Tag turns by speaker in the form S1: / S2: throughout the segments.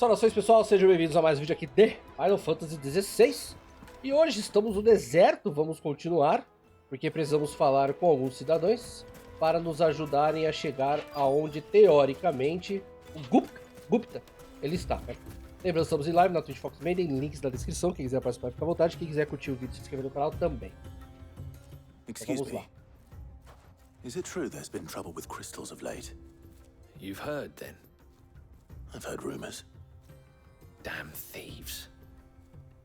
S1: Saudações pessoal, sejam bem-vindos a mais um vídeo aqui de Final Fantasy XVI. E hoje estamos no deserto, vamos continuar, porque precisamos falar com alguns cidadãos para nos ajudarem a chegar aonde, teoricamente, o Gupta ele está, né? Lembrando, estamos em live na Twitch Foxmaiden, links na descrição, quem quiser participar fica à vontade, quem quiser curtir o vídeo e se inscrever no canal também. Então, vamos lá.
S2: Is it true there's been trouble with crystals of late?
S3: You've heard, then?
S2: I've heard rumors.
S3: Damn thieves.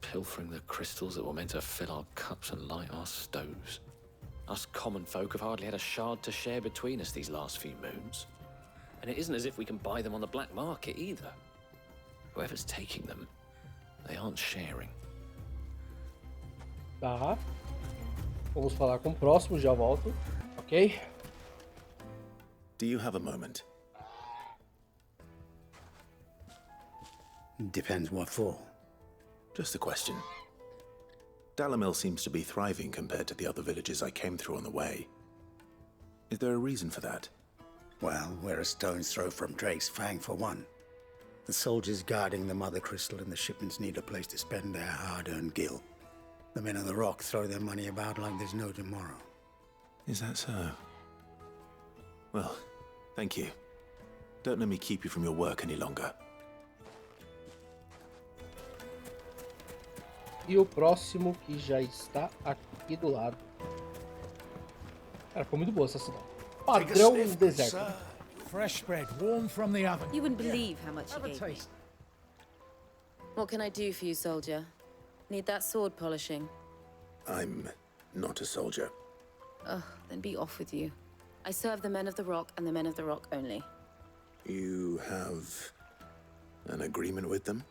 S3: Pilfering the crystals that were meant to fill our cups and light our stoves. Us common folk have hardly had a shard to share between us these last few moons. And it isn't as if we can buy them on the black market either. Whoever's taking them, they aren't sharing.
S1: Tá. Vamos falar com o próximo, já volto. Ok?
S2: Do you have a moment?
S4: Depends what for.
S2: Just a question. Dalamil seems to be thriving compared to the other villages I came through on the way. Is there a reason for that?
S4: Well, we're a stone's throw from Drake's Fang for one. The soldiers guarding the Mother Crystal and the shipments need a place to spend their hard-earned gil. The men of the Rock throw their money about like there's no tomorrow.
S2: Is that so? Well, thank you. Don't let me keep you from your work any longer.
S1: E o próximo que já está aqui do lado. Cara, ficou muito boa essa cidade. Padrão do deserto.
S5: Fresh bread, warm from the oven.
S6: You wouldn't believe how much you
S5: Have a
S6: gave me.
S5: taste.
S6: What can I do for you, soldier? Need that sword polishing?
S2: I'm not a soldier.
S6: Ugh, then be off with you. I serve the men of the Rock and the men of the Rock only.
S2: You have an agreement with them?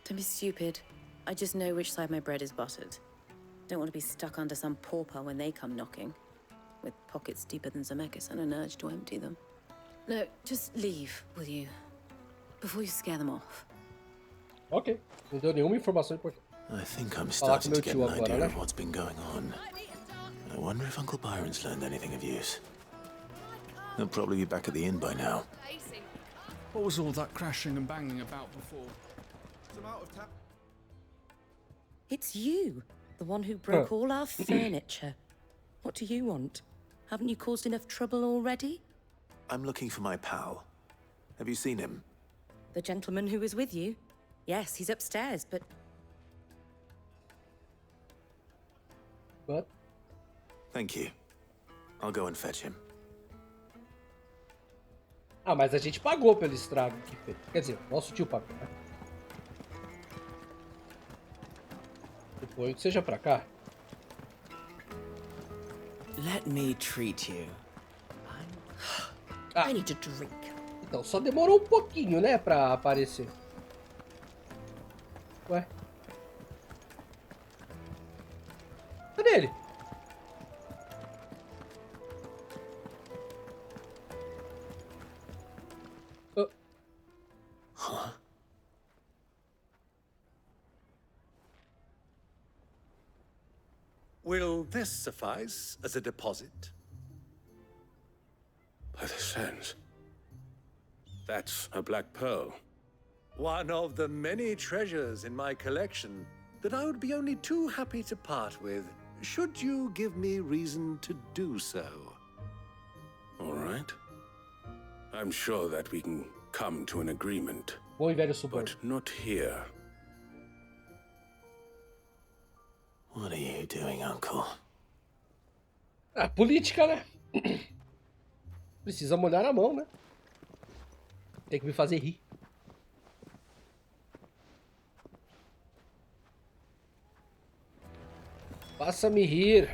S6: Don't be stupid. I just know which side my bread is buttered. Don't want to be stuck under some pauper when they come knocking. With pockets deeper than Zemeckis and an urge to empty them. No, just leave, will you? Before you scare them off.
S1: Ok, não deu nenhuma informação importante.
S2: I think I'm
S1: Falar com
S2: starting
S1: meu
S2: to get
S1: tio
S2: an
S1: agora,
S2: idea
S1: né?
S2: of what's been going on. I wonder if Uncle Byron's learned anything of use. He'll probably be back at the inn by now.
S5: What was all that crashing and banging about before?
S6: It's you, the one who broke all our furniture. What do you want? Haven't you caused enough trouble already?
S2: I'm looking for my pal. Have you seen him?
S6: The gentleman who was with you? Yes, he's upstairs, but
S1: But,
S2: Thank you. I'll go and fetch him.
S1: ah, mas a gente pagou pelo estrago que fez. Quer dizer, nosso tio pagou, né? Suponho que seja pra cá.
S7: Let me treat you.
S1: Ah,
S7: I need a drink.
S1: então, só demorou um pouquinho, né, pra aparecer. Ué? Cadê ele? Ah,
S8: Will this suffice as a deposit?
S9: By the sands. That's a black pearl.
S8: One of the many treasures in my collection that I would be only too happy to part with, should you give me reason to do so.
S9: All right. I'm sure that we can come to an agreement,
S1: bom e velho suborno.
S9: but not here.
S2: What are you doing, Uncle?
S1: Ah, política, né? Precisa molhar a mão, né? Tem que me fazer rir. Faça-me rir.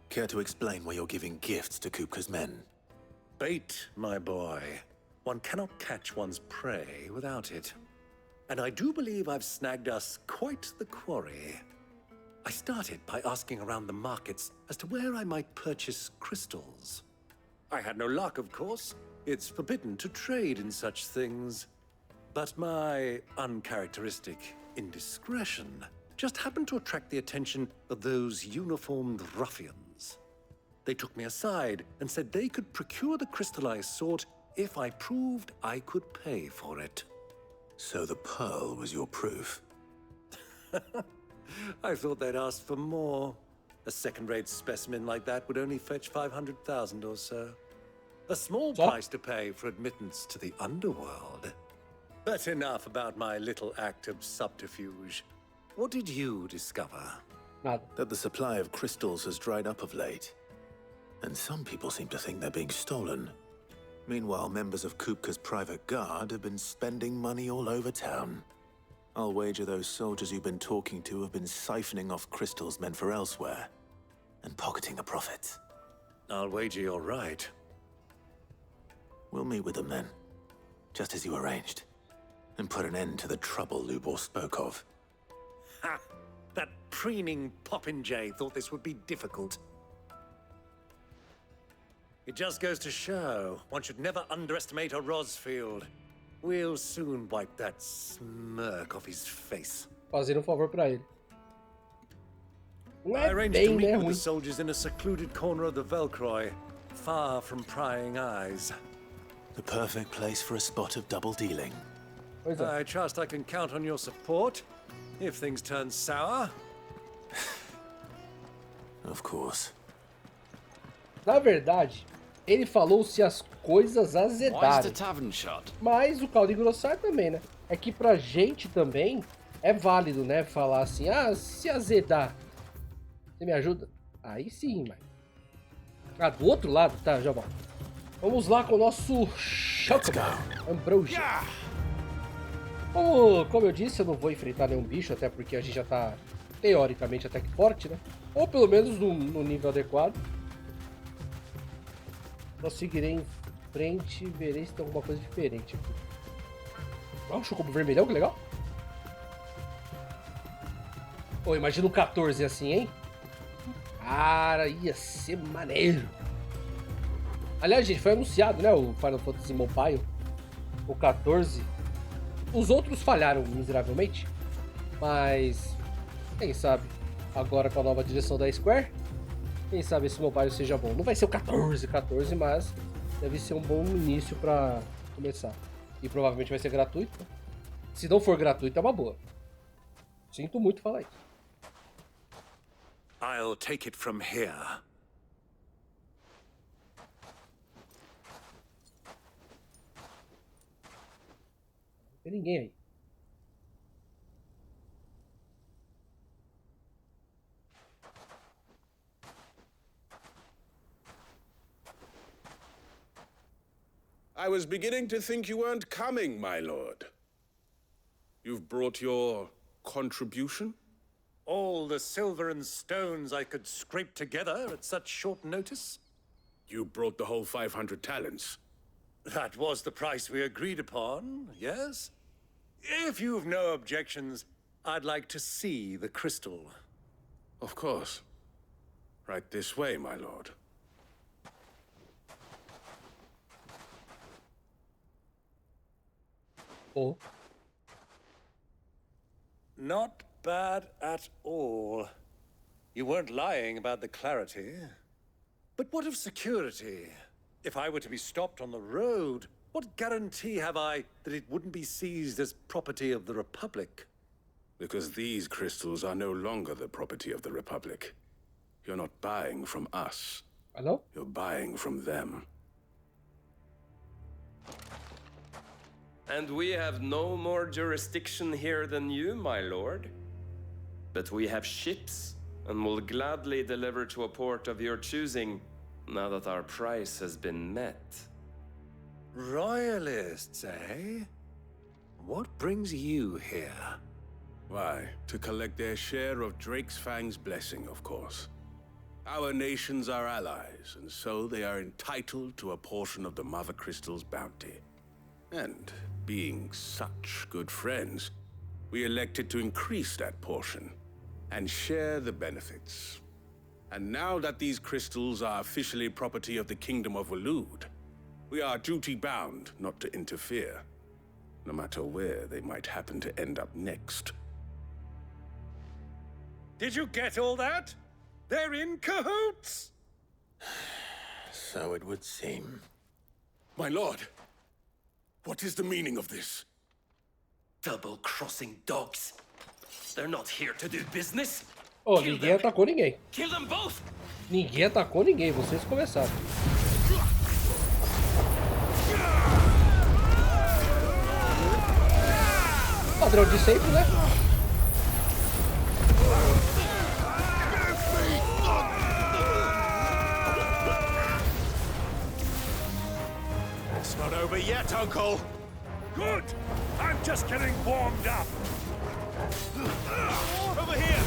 S2: Care to explain why you're giving gifts to Kupka's men?
S8: Bait, my boy. One cannot catch one's prey without it. And I do believe I've snagged us quite the quarry. I started by asking around the markets as to where I might purchase crystals. I had no luck, of course. It's forbidden to trade in such things. But my uncharacteristic indiscretion just happened to attract the attention of those uniformed ruffians. They took me aside and said they could procure the crystal I sought if I proved I could pay for it.
S2: So the pearl was your proof?
S8: I thought they'd asked for more. A second-rate specimen like that would only fetch 500,000 or so. A small price to pay for admittance to the underworld. But enough about my little act of subterfuge. What did you discover?
S2: That the supply of crystals has dried up of late. And some people seem to think they're being stolen. Meanwhile, members of Kupka's private guard have been spending money all over town. I'll wager those soldiers you've been talking to have been siphoning off crystals meant for elsewhere, and pocketing the profits.
S8: I'll wager you're right.
S2: We'll meet with them then, just as you arranged, and put an end to the trouble Lubor spoke of.
S8: Ha! That preening popinjay thought this would be difficult. It just goes to show, one should never underestimate a Rosfield. We'll soon wipe that smirk off his face.
S1: Fazendo favor pra ele. Não
S8: I
S1: é
S8: arranged
S1: bem,
S8: to meet
S1: né,
S8: with
S1: ruim.
S8: the soldiers in a secluded corner of the Velcroy, far from prying eyes.
S2: The perfect place for a spot of double dealing.
S1: Pois é.
S8: I trust I can count on your support if things turn sour.
S2: Of course.
S1: Na verdade, ele falou se as coisas
S3: Why is the
S1: azedarem.
S3: tavern shut?
S1: Mas o caldo engrossar também, né? É que pra gente também é válido, né? Falar assim, ah, se azedar, você me ajuda? Aí sim, mas... Ah, do outro lado, tá, já volto. Vamos lá com o nosso Chocobo, Ambrosia. Como eu disse, eu não vou enfrentar nenhum bicho, até porque a gente já tá, teoricamente, até que forte, né? Ou pelo menos no nível adequado. Prosseguirei em frente e verei se tem alguma coisa diferente aqui. Ó, o Chocobo vermelhão, que legal. Pô, imagina um 14 assim, hein? Cara, ia ser maneiro. Aliás, gente, foi anunciado, né, o Final Fantasy Mobile, o 14. Os outros falharam miseravelmente, mas quem sabe, agora com a nova direção da Square, quem sabe esse mobile seja bom. Não vai ser o 14, mas deve ser um bom início pra começar. E provavelmente vai ser gratuito. Se não for gratuito, é uma boa. Sinto muito falar isso.
S8: I'll take it from here.
S1: Não tem ninguém aí.
S9: I was beginning to think you weren't coming, my lord. You've brought your contribution?
S8: All the silver and stones I could scrape together at such short notice?
S9: You brought the whole 500 talents.
S8: That was the price we agreed upon, yes? If you've no objections, I'd like to see the crystal.
S9: Of course. Right this way, my lord.
S1: Oh.
S8: Not bad at all. You weren't lying about the clarity. But what of security? If I were to be stopped on the road, what guarantee have I that it wouldn't be seized as property of the Republic?
S9: Because these crystals are no longer the property of the Republic. You're not buying from us.
S1: Hello?
S9: You're buying from them.
S10: And we have no more jurisdiction here than you, my lord. But we have ships, and will gladly deliver to a port of your choosing, now that our price has been met.
S8: Royalists, eh? What brings you here?
S9: Why, to collect their share of Drake's Fang's blessing, of course. Our nations are allies, and so they are entitled to a portion of the Mother Crystal's bounty. And being such good friends, we elected to increase that portion and share the benefits. And now that these crystals are officially property of the Kingdom of Waloed, we are duty-bound not to interfere, no matter where they might happen to end up next.
S8: Did you get all that? They're in cahoots!
S2: So it would seem.
S9: My lord, what is the meaning of this?
S10: Double-crossing dogs. They're not here to do business.
S1: Oh, ninguém atacou ninguém.
S10: Kill them both.
S1: Ninguém atacou ninguém, vocês começaram. Padrão de sempre, né?
S8: It's not over yet, Uncle.
S9: Good! I'm just getting warmed up.
S8: Over here.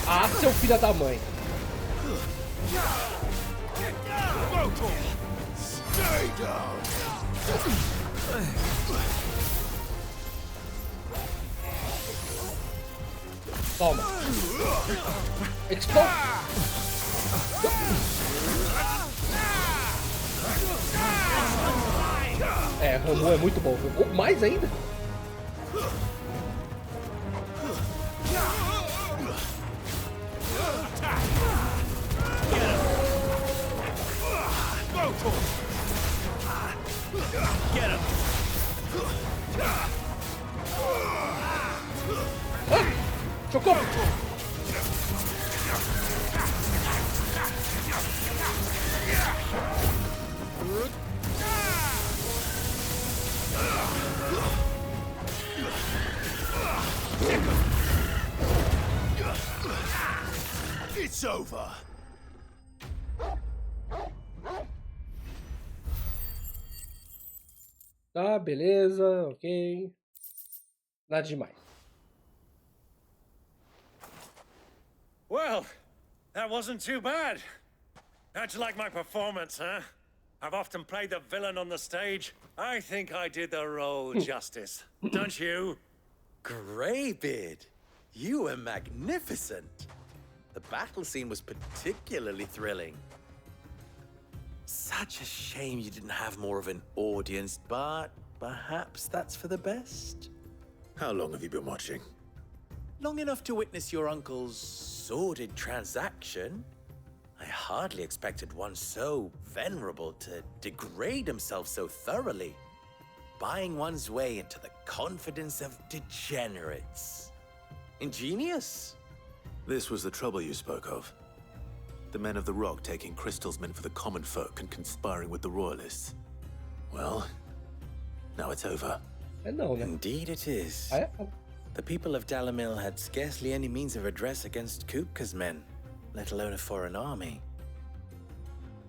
S1: Ah, seu filho da mãe.
S9: Stay down.
S1: Toma. Explode. É, Ramon é muito bom. Ou mais ainda.
S8: Get him.
S1: Chocou.
S9: It's over.
S1: Tá, beleza, ok. Nada demais.
S8: Well, that wasn't too bad. How'd you like my performance, huh? I've often played the villain on the stage. I think I did the role justice. Don't you?
S7: Greybeard, you were magnificent. The battle scene was particularly thrilling. Such a shame you didn't have more of an audience, but perhaps that's for the best.
S2: How long have you been watching?
S7: Long enough to witness your uncle's sordid transaction. I hardly expected one so venerable to degrade himself so thoroughly, buying one's way into the confidence of degenerates. Ingenious.
S2: This was the trouble you spoke of. The men of the Rock taking crystals meant for the common folk and conspiring with the royalists. Well, now it's over.
S1: É não, né?
S7: Indeed it is.
S1: Ah, é?
S7: The people of Dalamil had scarcely any means of redress against Kupka's men, let alone a foreign army.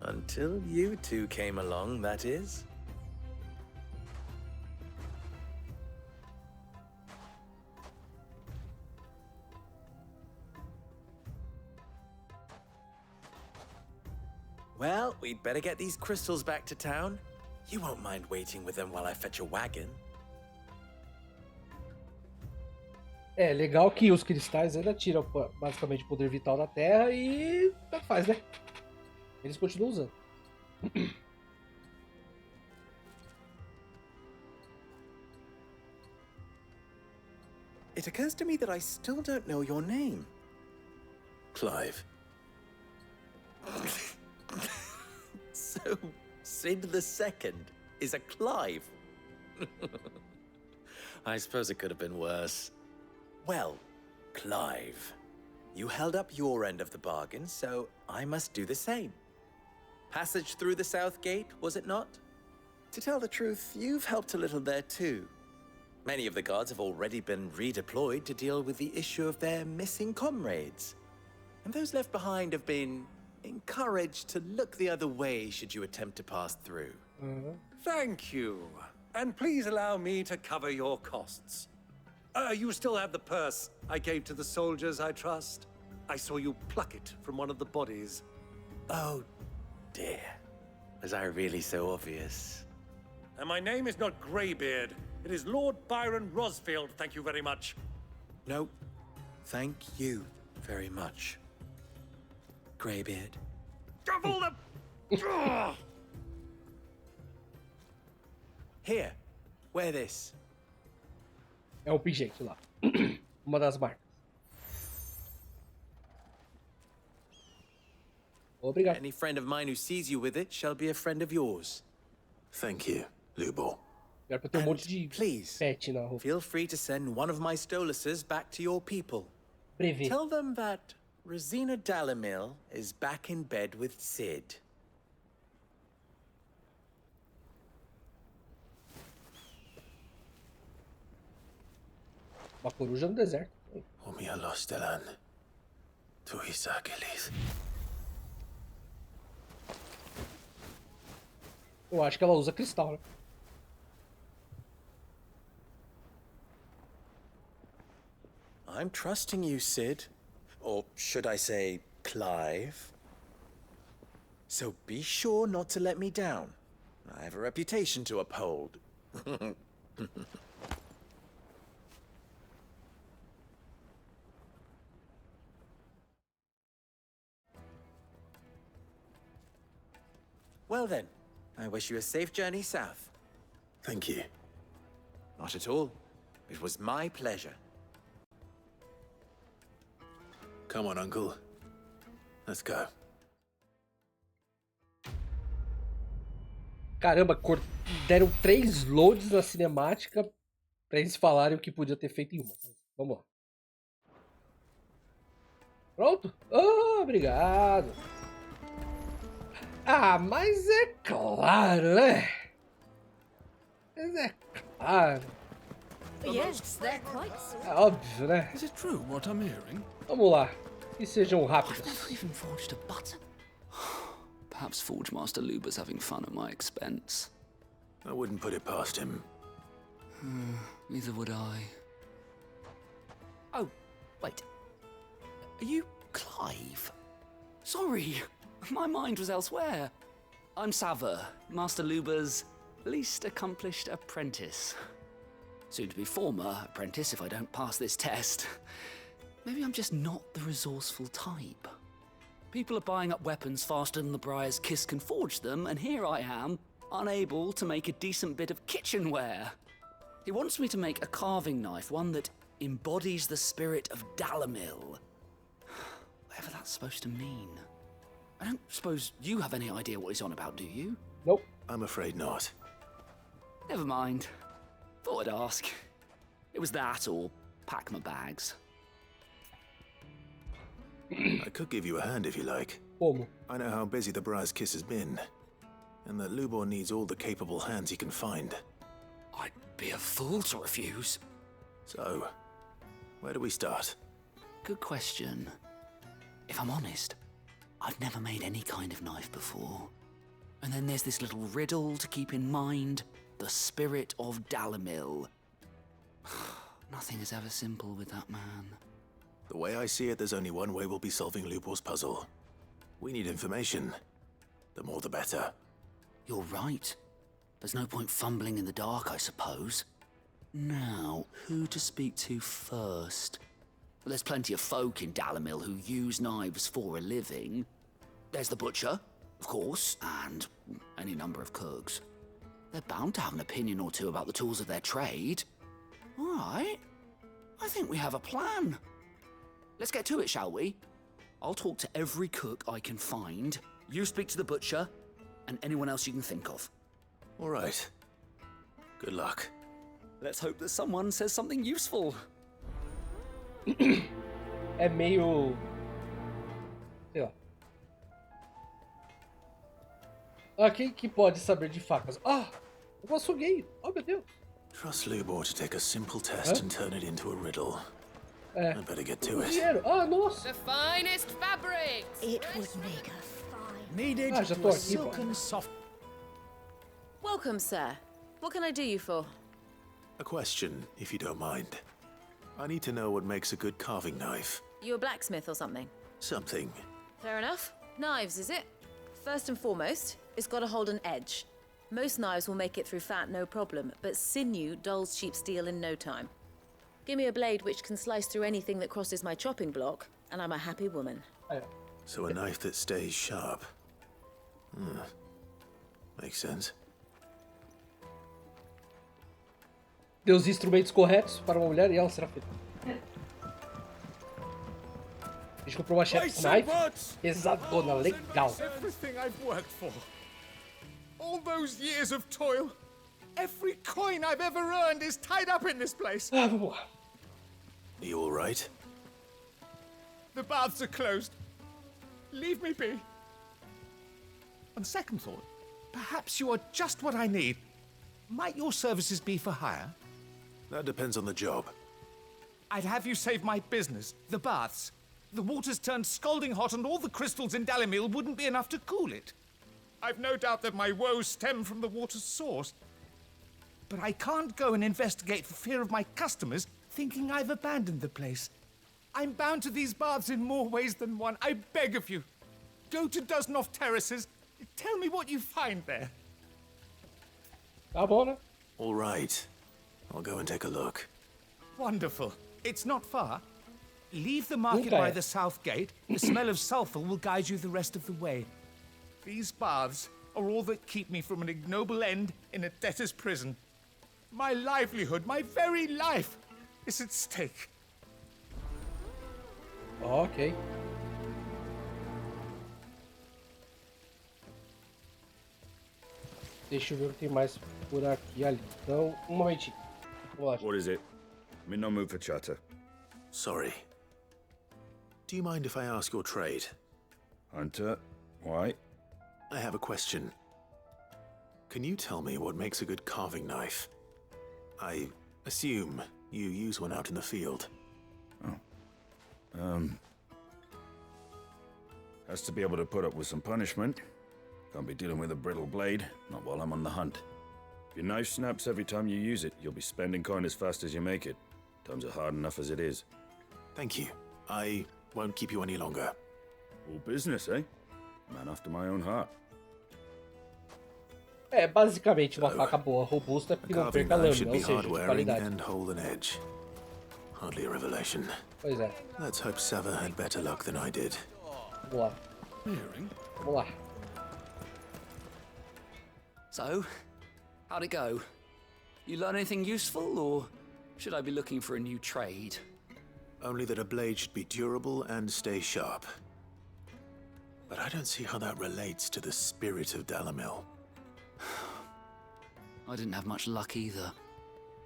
S7: Until you two came along, that is. Well, we'd better get these crystals back to town. You won't mind waiting with them while I fetch a wagon.
S1: É, legal que os cristais ainda tiram basicamente o poder vital da Terra e tanto faz, né? Eles continuam usando.
S7: It occurs to me that I still don't know your name.
S2: Clive.
S7: So, Sid the Second is a Clive. I suppose it could have been worse. Well, Clive, you held up your end of the bargain, so I must do the same. Passage through the South Gate, was it not? To tell the truth, you've helped a little there too. Many of the guards have already been redeployed to deal with the issue of their missing comrades. And those left behind have been encouraged to look the other way should you attempt to pass through.
S8: Thank you. And please allow me to cover your costs. You still have the purse I gave to the soldiers, I trust? I saw you pluck it from one of the bodies.
S7: Oh, dear. Was I really so obvious?
S8: And my name is not Greybeard. It is Lord Byron Rosfield, thank you very much.
S7: No, thank you very much, Greybeard.
S8: Of all the...
S7: Here, wear this.
S1: É o pingente lá. Uma das marcas. Obrigado.
S7: Any friend of mine who sees you with it shall be a friend of yours.
S2: Thank you, Lubor.
S1: Pior que eu tenho um monte de
S7: Please,
S1: pet na roupa.
S7: feel free to send one of my Stoluses back to your people.
S1: Brevet.
S7: Tell them that Rosina Dalamil is back in bed with Sid.
S1: Uma coruja no deserto.
S2: Omia Lostelan. Tu Isakelis.
S1: Eu acho que ela usa cristal, né?
S7: I'm trusting you, Sid. Or should I say, Clive? So be sure not to let me down. I have a reputation to uphold. Well then, I wish you a safe journey south.
S2: Thank you.
S7: Not at all. It was my pleasure.
S2: Come on, Uncle. Let's go.
S1: Caramba, deram 3 loads na cinemática pra eles falarem o que podia ter feito em uma. Vamos lá. Pronto? Oh, obrigado. Ah, mas é claro, né? Mas é claro.
S6: Yes, they're quite.
S1: É óbvio, né?
S5: Is it true what I'm hearing?
S1: Vamos lá. Que sejam rápidos.
S11: I've never even forged a button. Perhaps Forge Master Luber's having fun at my expense.
S2: I wouldn't put it past him.
S11: Neither would I.
S12: Oh, wait. Are you Clive?
S11: Sorry, my mind was elsewhere. I'm Sava, Master Luber's least accomplished apprentice. Soon to be former apprentice if I don't pass this test. Maybe I'm just not the resourceful type. People are buying up weapons faster than the Briar's Kiss can forge them, and here I am, unable to make a decent bit of kitchenware. He wants me to make a carving knife, one that embodies the spirit of Dalamil. Whatever that's supposed to mean. I don't suppose you have any idea what he's on about, do you?
S1: Nope.
S2: I'm afraid not.
S11: Never mind. Thought I'd ask. It was that or pack my bags.
S2: I could give you a hand if you like.
S1: Como?
S2: I know how busy the Briar's Kiss has been, and that Lubor needs all the capable hands he can find.
S11: I'd be a fool to refuse.
S2: So, where do we start?
S11: Good question. If I'm honest, I've never made any kind of knife before. And then there's this little riddle to keep in mind. The spirit of Dalamil. Nothing is ever simple with that man.
S2: The way I see it, there's only one way we'll be solving Lubor's puzzle. We need information. The more the better.
S11: You're right. There's no point fumbling in the dark, I suppose. Now, who to speak to first? Well, there's plenty of folk in Dalamil who use knives for a living. There's the butcher, of course, and any number of cooks. They're bound to have an opinion or two about the tools of their trade. All right. I think we have a plan. Let's get to it, shall we? I'll talk to every cook I can find. You speak to the butcher, and anyone else you can think of.
S2: All right. Good luck.
S11: Let's hope that someone says something useful.
S1: É meio... sei lá. Ah, quem que pode saber de facas? Ah, eu açougueio. Oh, meu Deus.
S2: Trust Lubor to take a simple test and turn it into a riddle.
S1: É.
S2: I better get to it.
S1: Dinheiro. Ah, nossa.
S13: The finest fabrics.
S6: It would make a fine.
S4: Needed
S1: Ah, já tô
S4: was
S1: aqui, pô.
S4: silken soft.
S6: Welcome, sir. What can I do you for?
S2: A question, if you don't mind. I need to know what makes a good carving knife.
S6: You a blacksmith or something?
S2: Something.
S6: Fair enough. Knives, is it? First and foremost, it's got to hold an edge. Most knives will make it through fat, no problem, but sinew dulls cheap steel in no time. Give me a blade which can slice through anything that crosses my chopping block, and I'm a happy woman.
S2: So a knife that stays sharp. Makes sense.
S1: Dê os instrumentos corretos para uma mulher e ela será feita. A gente comprou uma chef's knife pesadona, legal.
S14: Everything I've worked for. All those years of toil. Every coin I've ever earned is tied up in this place.
S1: Ah, vamos lá.
S2: Are you all right?
S14: The baths are closed. Leave me be. On second thought, perhaps you are just what I need. Might your services be for hire?
S2: That depends on the job.
S14: I'd have you save my business, the baths. The water's turned scalding hot and all the crystals in Dalimil wouldn't be enough to cool it. I've no doubt that my woes stem from the water's source. But I can't go and investigate for fear of my customers thinking I've abandoned the place. I'm bound to these baths in more ways than one. I beg of you. Go to Dusnoff Terraces. Tell me what you find there.
S1: Tá bom, né?
S2: All right. I'll go and take a look.
S14: Wonderful. It's not far. Leave the market by the south gate. The smell of sulfur will guide you the rest of the way. These baths are all that keep me from an ignoble end in a debtor's prison. My livelihood, my very life, is at stake.
S1: Ok. Deixa eu ver o que tem mais por aqui e ali. Então, um momentinho. Vamos lá.
S15: What is it? I'm in no mood for chatter.
S2: Sorry. Do you mind if I ask your trade?
S15: Hunter, why?
S2: I have a question. Can you tell me what makes a good carving knife? I assume you use one out in the field.
S15: Has to be able to put up with some punishment. Can't be dealing with a brittle blade, not while I'm on the hunt. If your knife snaps every time you use it, you'll be spending coin as fast as you make it. Times are hard enough as it is.
S2: Thank you. I won't keep you any longer.
S15: All business, eh? Man after my own heart.
S1: É, basicamente uma faca boa, robusta, que não
S2: Carving
S1: perca
S2: knife should
S1: lâmina,
S2: be
S1: ou seja, de
S2: hard-wearing
S1: qualidade.
S2: and hold an edge. Hardly a revelation.
S1: Pois é.
S2: Let's hope Sava had better luck than I did.
S1: Vamos lá. Vamos lá.
S11: So, how'd it go? You learn anything useful, or should I be looking for a new trade?
S2: Only that a blade should be durable and stay sharp. But I don't see how that relates to the spirit of Dalimil.
S11: I didn't have much luck either.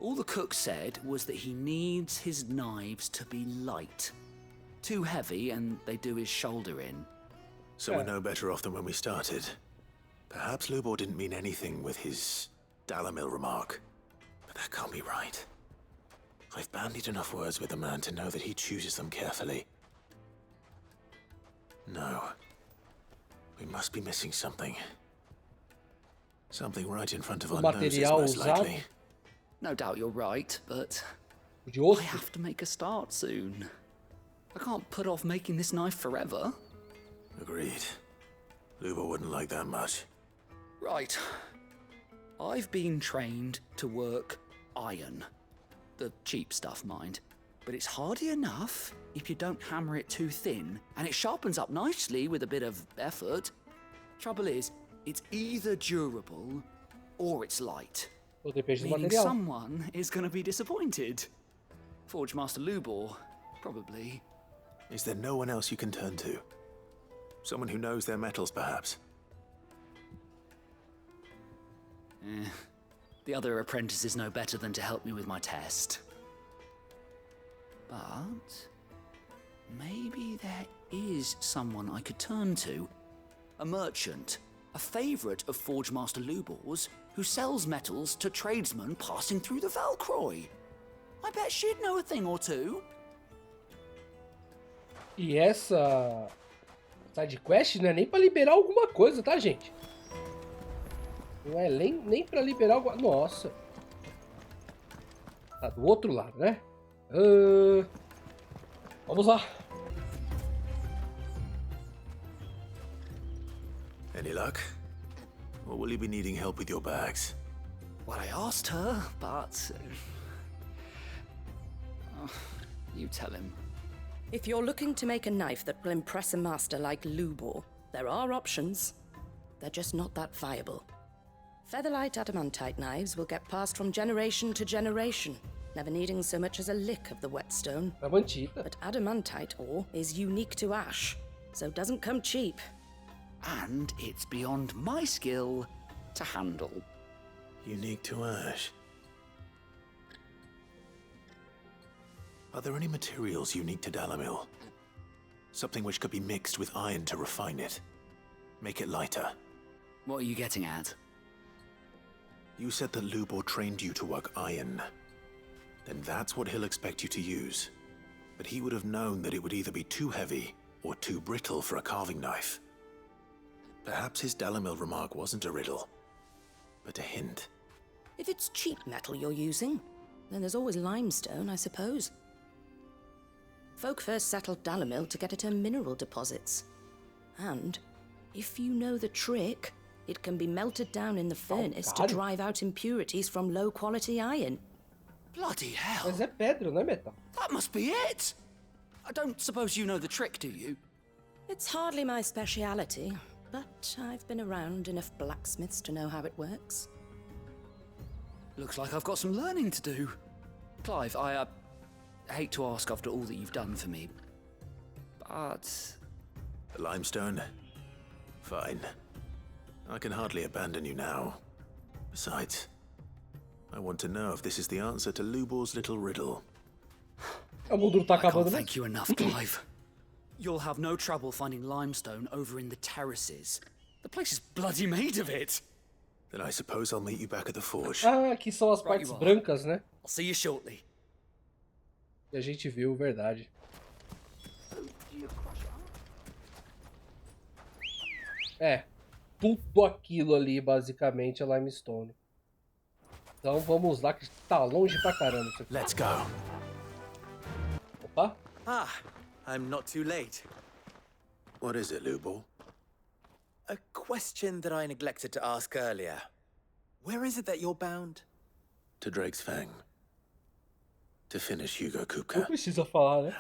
S11: All the cook said was that he needs his knives to be light. Too heavy and they do his shoulder in.
S2: So we're no better off than when we started. Perhaps Lubor didn't mean anything with his Dalimil remark. But that can't be right. I've bandied enough words with the man to know that he chooses them carefully. No. We must be missing something. Something right in front of our noses, most likely.
S11: No doubt you're right, but I have to make a start soon. I can't put off making this knife forever.
S2: Agreed. Lubor wouldn't like that much.
S11: Right. I've been trained to work iron. The cheap stuff, mind. But it's hardy enough if you don't hammer it too thin, and it sharpens up nicely with a bit of effort. Trouble is, it's either durable or it's light. Meaning someone is going to be disappointed. Forge Master Lubor, probably.
S2: Is there no one else you can turn to? Someone who knows their metals, perhaps?
S11: The other apprentices know better than to help me with my test. But maybe there is someone I could turn to. A merchant, a favourite of Forge Master Lubor's, who sells metals to tradesmen passing through the Valcroy. I bet she'd know a thing or two.
S1: E essa side quest não é nem pra liberar alguma coisa, tá, gente? Não é nem pra liberar alguma... Nossa. Tá do outro lado, né? Vamos lá.
S2: Any luck? Or will you be needing help with your bags?
S11: Well, I asked her, but... you tell him.
S16: If you're looking to make a knife that will impress a master like Lubor, there are options. They're just not that viable. Featherlight adamantite knives will get passed from generation to generation. never needing so much as a lick of the whetstone.
S1: Avantita.
S16: But adamantite ore is unique to ash, so doesn't come cheap.
S11: And it's beyond my skill to handle.
S2: Unique to ash. Are there any materials unique to Dalamil? Something which could be mixed with iron to refine it. Make it lighter.
S11: What are you getting at?
S2: You said that Lubor trained you to work iron. Then that's what he'll expect you to use. But he would have known that it would either be too heavy or too brittle for a carving knife. Perhaps his Dalamil remark wasn't a riddle, but a hint.
S16: If it's cheap metal you're using, then there's always limestone, I suppose. Folk first settled Dalamil to get at her mineral deposits. And, if you know the trick, it can be melted down in the furnace to drive out impurities from low-quality iron.
S11: Bloody hell!
S1: Mas é pedra, não é metal.
S11: That must be it! I don't suppose you know the trick, do you?
S16: It's hardly my speciality, but I've been around enough blacksmiths to know how it works.
S11: Looks like I've got some learning to do. Clive, I hate to ask after all that you've done for me, but...
S2: The limestone? Fine. I can hardly abandon you now. Besides, I want to know if this is the answer to Lubor's little riddle.
S1: O mundo tá
S11: I can't
S1: acabando, né?
S11: thank you enough, Clive. You'll have no trouble finding limestone over in the terraces. The place is bloody made of it.
S2: Then I suppose I'll meet you back at the forge.
S1: Ah, aqui são as
S11: Right
S1: partes
S11: you are.
S1: brancas, né?
S11: I'll see you shortly.
S1: Que a gente viu, verdade. É, tudo aquilo ali basicamente é limestone. Então vamos lá que tá longe pra caramba isso aqui.
S2: Let's go.
S1: Opa.
S7: Ah, I'm not too late.
S2: What is it, Lubor?
S7: A question that I neglected to ask earlier. Where is it that you're bound?
S2: To Drake's Fang. To finish Hugo
S1: Não
S2: Kupka.
S1: precisa falar, né?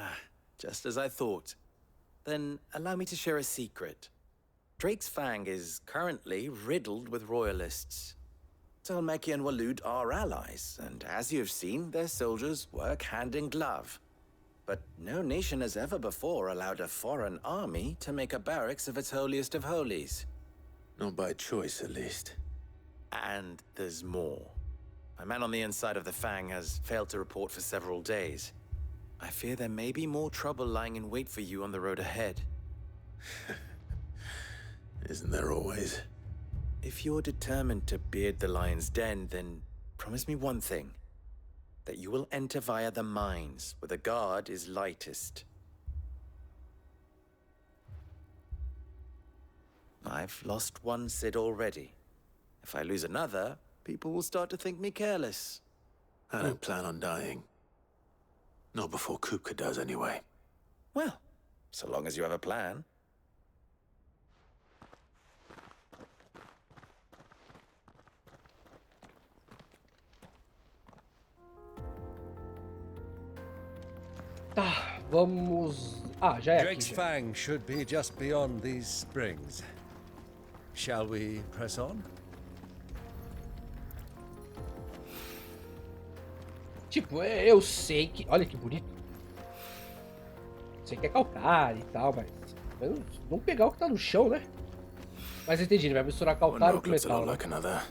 S7: Just as I thought. Then allow me to share a secret. Drake's Fang is currently riddled with royalists. Talmeki and Walud are allies, and as you've seen, their soldiers work hand in glove. But no nation has ever before allowed a foreign army to make a barracks of its holiest of holies.
S2: Not by choice, at least.
S7: And there's more. My man on the inside of the Fang has failed to report for several days. I fear there may be more trouble lying in wait for you on the road ahead.
S2: Isn't there always?
S7: If you're determined to beard the lion's den, then promise me one thing. That you will enter via the mines, where the guard is lightest. I've lost one Cid already. If I lose another, people will start to think me careless.
S2: I don't plan on dying. Not before Kupka does, anyway.
S7: Well, so long as you have a plan.
S1: Tá, vamos... Ah, já é aqui.
S17: Drake's
S1: Já.
S17: Fang should be just beyond these springs. Shall we press on?
S1: Tipo, eu sei que... Olha que bonito. Sei que é calcário e tal, mas... Vamos pegar o que tá no chão, né? Mas entendi, ele vai misturar
S2: One
S1: calcário
S2: rock
S1: com
S2: looks a
S1: metal,
S2: lot
S1: né?
S2: like another.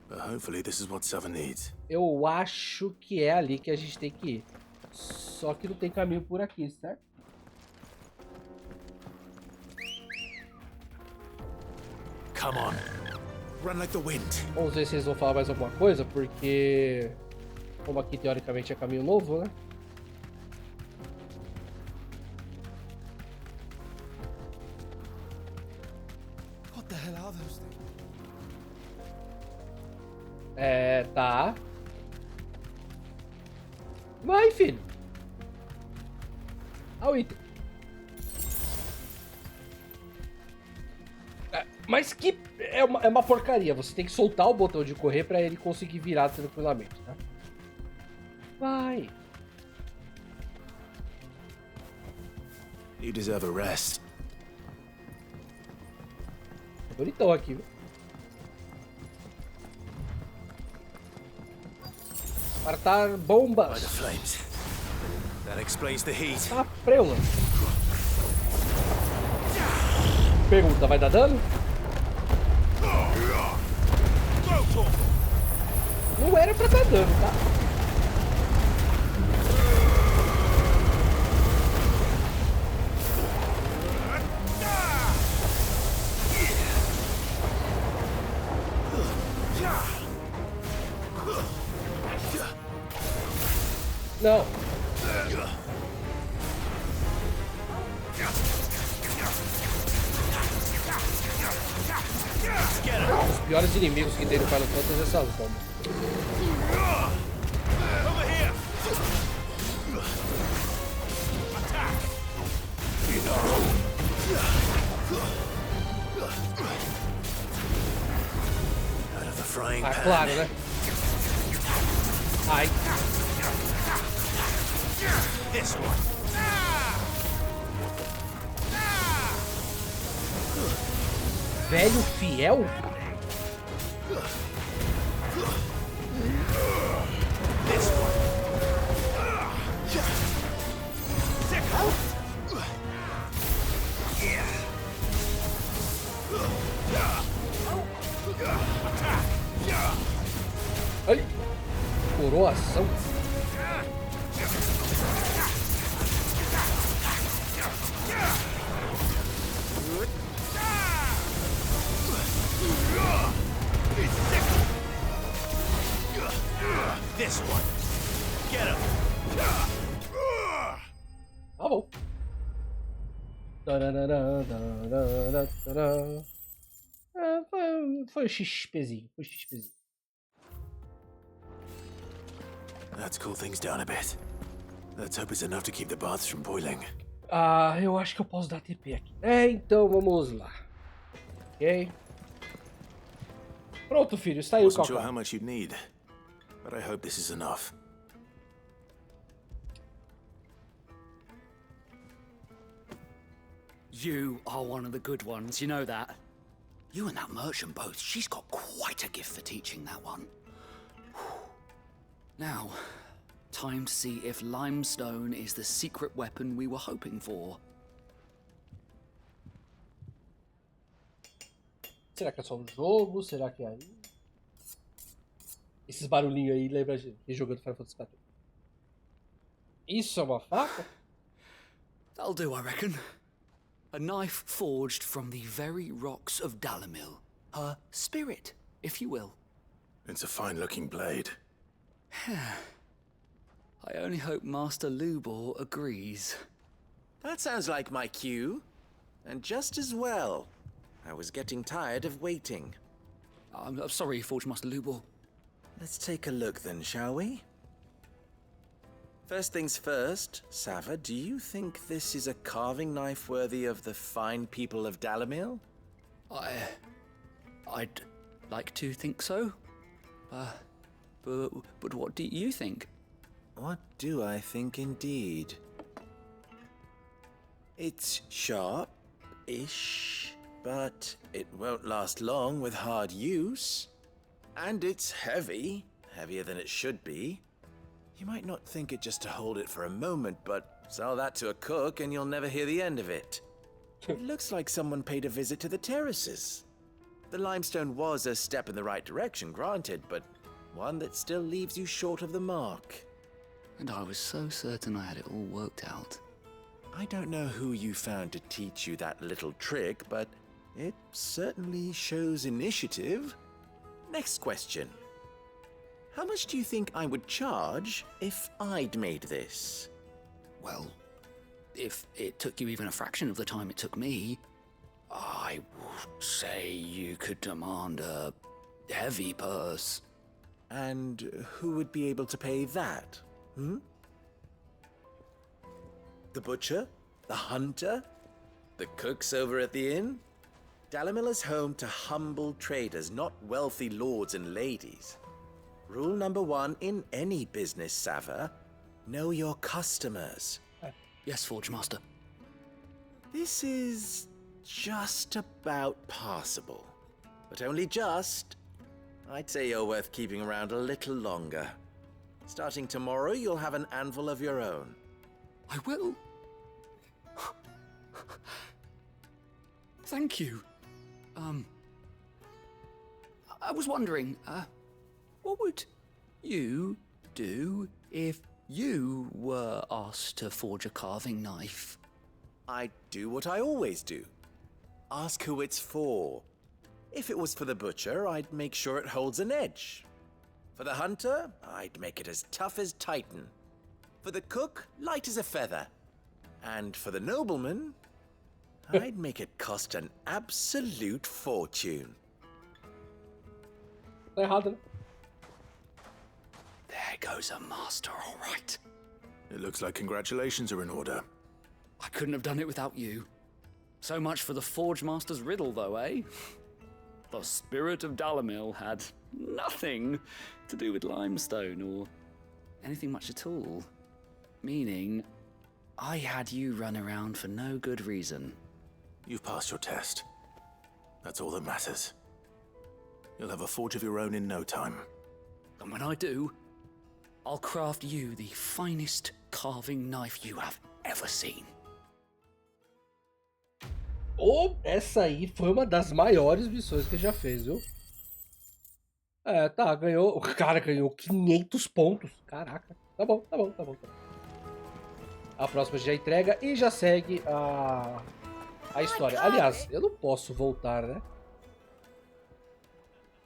S2: But hopefully this is what Southern needs.
S1: Eu acho que é ali que a gente tem que ir. Só que não tem caminho por aqui, certo?
S2: Come on. Run like the wind.
S1: Vamos ver se eles vão falar mais alguma coisa, porque... Como aqui teoricamente é caminho novo, né?
S17: What the hell are those things?
S1: É, tá. Vai, filho. Ah, o item. É, mas que... É uma porcaria. Você tem que soltar o botão de correr pra ele conseguir virar tranquilamente, tá? Vai.
S2: You deserve a rest.
S1: É bonitão aqui, viu? Apartar bombas.
S2: By the flames. That explains the heat.
S1: Tá, preula. Pergunta, vai dar dano? Não era pra dar dano, tá? Não. Os piores inimigos que tem no Final Fantasy é essas bombas. Ah, claro, né? Ai. Velho fiel? Olha, coroação.
S2: This one. Get him.
S1: Tá bom. Foi XPzinho, foi XPzinho.
S2: Let's cool things down a bit. Let's hope it's enough to keep the baths from boiling.
S1: Ah, eu acho que eu posso dar TP aqui. Então vamos lá. Ok. Pronto, filho, está aí o
S2: Wasn't
S1: cálculo.
S2: sure how much you'd need, but I hope this is enough.
S11: You are one of the good ones, you know that. You and that merchant both, she's got quite a gift for teaching that one. Now, time to see if limestone is the secret weapon we were hoping for.
S1: Será que é só um jogo? Será que é aí? Esses barulhinhos aí lembra de jogando Final Fantasy XIV. Isso é uma faca?
S11: That'll do, I reckon. A knife forged from the very rocks of Dalimil. Her spirit, if you will.
S2: It's a fine-looking blade.
S11: I only hope Master Lubor agrees.
S7: That sounds like my cue. And just as well. I was getting tired of waiting.
S11: I'm sorry, Forge Master Lubor.
S7: Let's take a look then, shall we? First things first, Sava, do you think this is a carving knife worthy of the fine people of Dalimil?
S11: I'd like to think so. But what do you think?
S7: What do I think indeed? It's sharp-ish, but it won't last long with hard use. And it's heavy, heavier than it should be. You might not think it just to hold it for a moment, but sell that to a cook and you'll never hear the end of it. It looks like someone paid a visit to the terraces. The limestone was a step in the right direction, granted, but one that still leaves you short of the mark.
S11: And I was so certain I had it all worked out.
S7: I don't know who you found to teach you that little trick, but it certainly shows initiative. Next question. How much do you think I would charge if I'd made this?
S11: Well, if it took you even a fraction of the time it took me, I would say you could demand a heavy purse.
S7: And who would be able to pay that? The butcher? The hunter? The cooks over at the inn? Dalimil is home to humble traders, not wealthy lords and ladies. Rule number 1 in any business, Sava, know your customers.
S11: Yes, Forge Master.
S7: This is just about passable. But only just. I'd say you're worth keeping around a little longer. Starting tomorrow, you'll have an anvil of your own.
S11: I will. Thank you. I was wondering, what would you do if you were asked to forge a carving knife?
S7: I'd do what I always do. Ask who it's for. If it was for the butcher, I'd make sure it holds an edge. For the hunter, I'd make it as tough as Titan. For the cook, light as a feather. And for the nobleman, I'd make it cost an absolute fortune.
S1: Tá errado, né?
S11: There goes a master, all right.
S2: It looks like congratulations are in order.
S11: I couldn't have done it without you. So much for the Forge Master's riddle, though, eh? The spirit of Dalimil had nothing to do with limestone or anything much at all. Meaning, I had you run around for no good reason.
S2: You've passed your test. That's all that matters. You'll have a forge of your own in no time.
S11: And when I do, I'll craft you the finest carving knife you have ever seen.
S1: Oh, essa aí foi uma das maiores missões que ele já fez, viu? É, tá, ganhou. O cara ganhou 500 pontos. Caraca. Tá bom, tá bom, tá bom, tá bom. A próxima já entrega e já segue a história. Aliás, eu não posso voltar, né?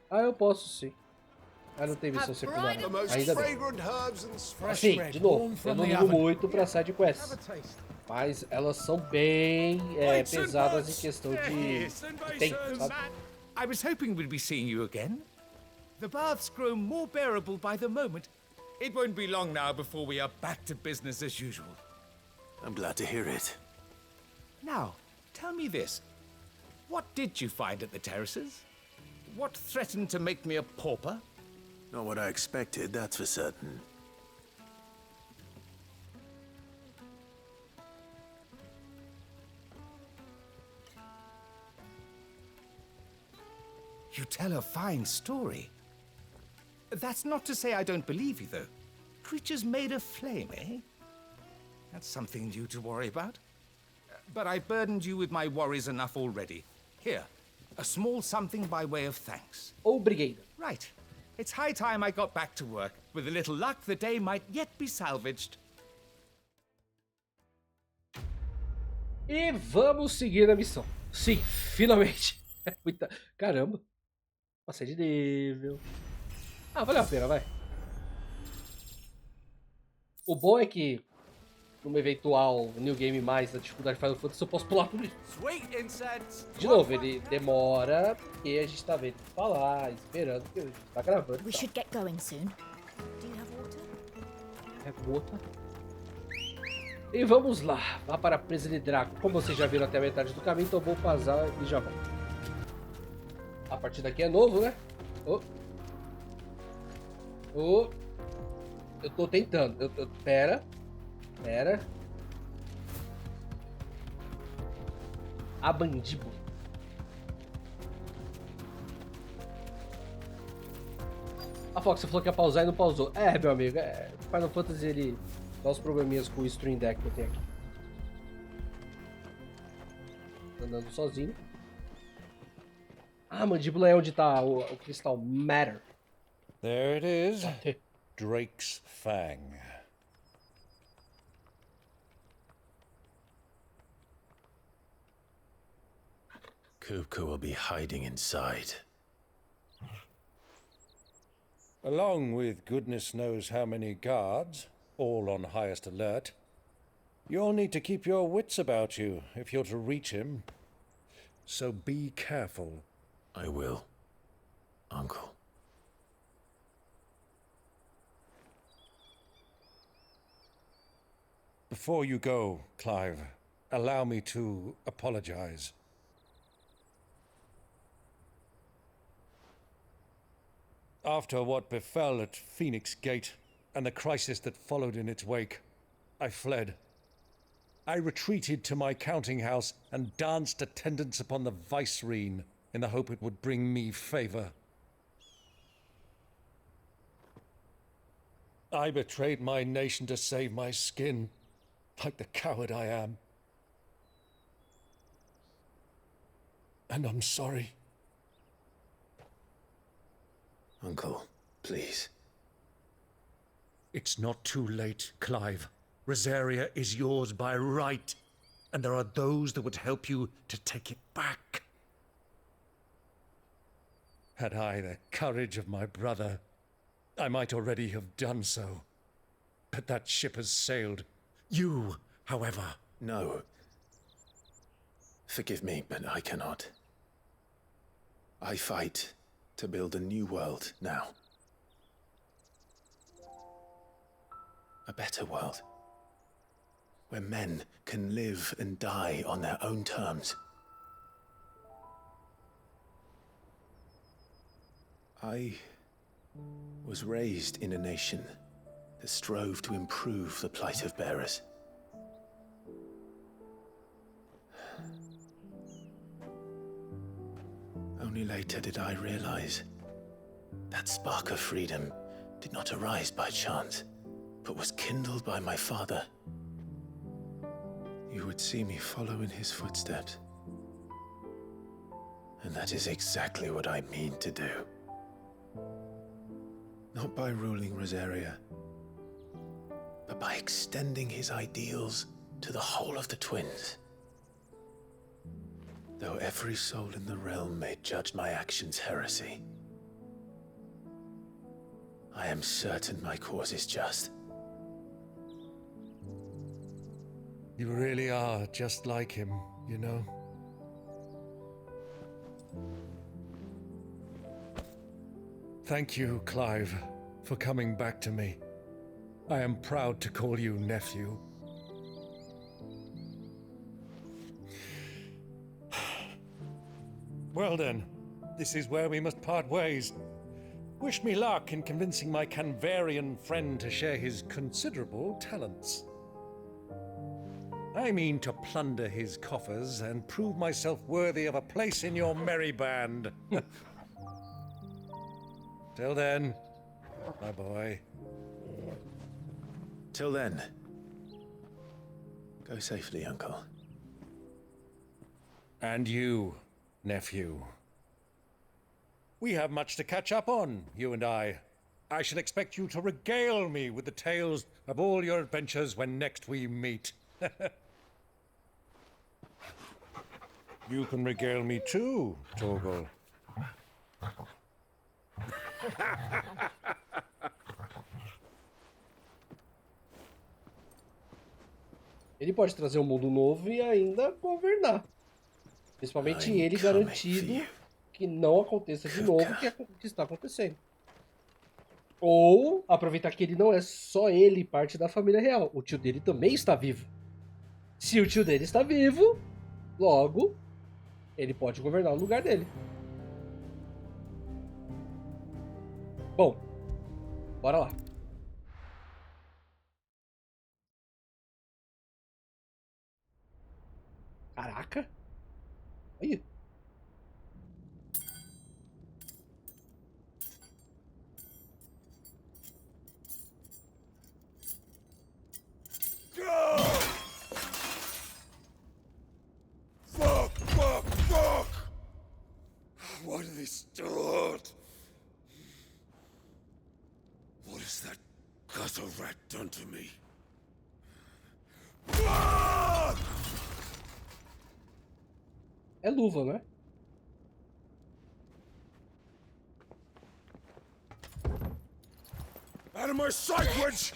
S1: Ah, eu posso sim. Ah, não tem missão secundária. Ainda bem. Assim, de novo, eu não ligo muito pra side quests. Mas elas são bem pesadas em questão de tempo, sabe?
S14: I was hoping we'd be seeing you again. The baths grow more bearable by the moment. It won't be long now before we are back to business as usual.
S2: I'm glad to hear it.
S14: Now, tell me this. What did you find at the terraces? What threatened to make me a pauper?
S2: Not what I expected, that's for certain.
S14: You tell a fine story. That's not to say I don't believe you, though. Creatures made of flame, eh? That's something new to worry about. But I burdened you with my worries enough already. Here, a small something by way of thanks.
S1: Obrigado.
S14: Right. It's high time I got back to work. With a little luck, the day might yet be salvaged.
S1: E vamos seguir a missão. Sim, finalmente. Muita... Caramba. Passei de nível. Ah, valeu a pena, vai. O bom é que numa eventual New Game mais da dificuldade Final Fantasy eu posso pular tudo isso. De novo, ele demora porque a gente tá vendo falar, esperando, porque a gente tá gravando.
S18: We should get going soon. Do you have water?
S1: E vamos lá, vá para a presa de Draco. Como vocês já viram até a metade do caminho, então eu vou passar e já volto. A partir daqui é novo, né? Eu tô tentando. Pera. A mandíbula. A Fox, você falou que ia pausar e não pausou. É, meu amigo. Final Fantasy, ele dá uns probleminhas com o Stream Deck que eu tenho aqui. Andando sozinho. Ah, a mandíbula é onde tá o cristal Matter.
S17: There it is. Drake's Fang.
S2: Kupka will be hiding inside.
S17: Along with goodness knows how many guards, all on highest alert, you'll need to keep your wits about you if you're to reach him. So be careful.
S2: I will, Uncle.
S17: Before you go, Clive, allow me to apologize. After what befell at Phoenix Gate and the crisis that followed in its wake, I fled. I retreated to my counting house and danced attendance upon the vicereine in the hope it would bring me favor. I betrayed my nation to save my skin, like the coward I am. And I'm sorry.
S2: Uncle, please.
S17: It's not too late, Clive. Rosaria is yours by right, and there are those that would help you to take it back. Had I the courage of my brother, I might already have done so. But that ship has sailed. You, however...
S2: No. Forgive me, but I cannot. I fight to build a new world now. A better world. Where men can live and die on their own terms. I was raised in a nation that strove to improve the plight of bearers. Only later did I realize that spark of freedom did not arise by chance, but was kindled by my father. You would see me follow in his footsteps. And that is exactly what I mean to do. Not by ruling Rosaria, but by extending his ideals to the whole of the twins. Though every soul in the realm may judge my actions heresy, I am certain my cause is just.
S17: You really are just like him, you know? Thank you, Clive, for coming back to me. I am proud to call you nephew. Well then, this is where we must part ways. Wish me luck in convincing my Canvarian friend to share his considerable talents. I mean to plunder his coffers and prove myself worthy of a place in your merry band. Till then, my boy.
S2: Till then, go safely, Uncle.
S17: And you, nephew. We have much to catch up on, you and I. I shall expect you to regale me with the tales of all your adventures when next we meet. You can regale me too, Torgal.
S1: Ele pode trazer um mundo novo e ainda governar. Principalmente ele garantido que não aconteça de novo o que está acontecendo. Ou aproveitar que ele não é só ele parte da família real. O tio dele também está vivo. Se o tio dele está vivo, logo, ele pode governar no lugar dele. Bom, bora lá. Caraca. Aí.
S19: Fuck! Why do they still hurt? What has that gutter rat done to me? Fuck!
S1: É luva, né?
S19: Out of my sight, wench!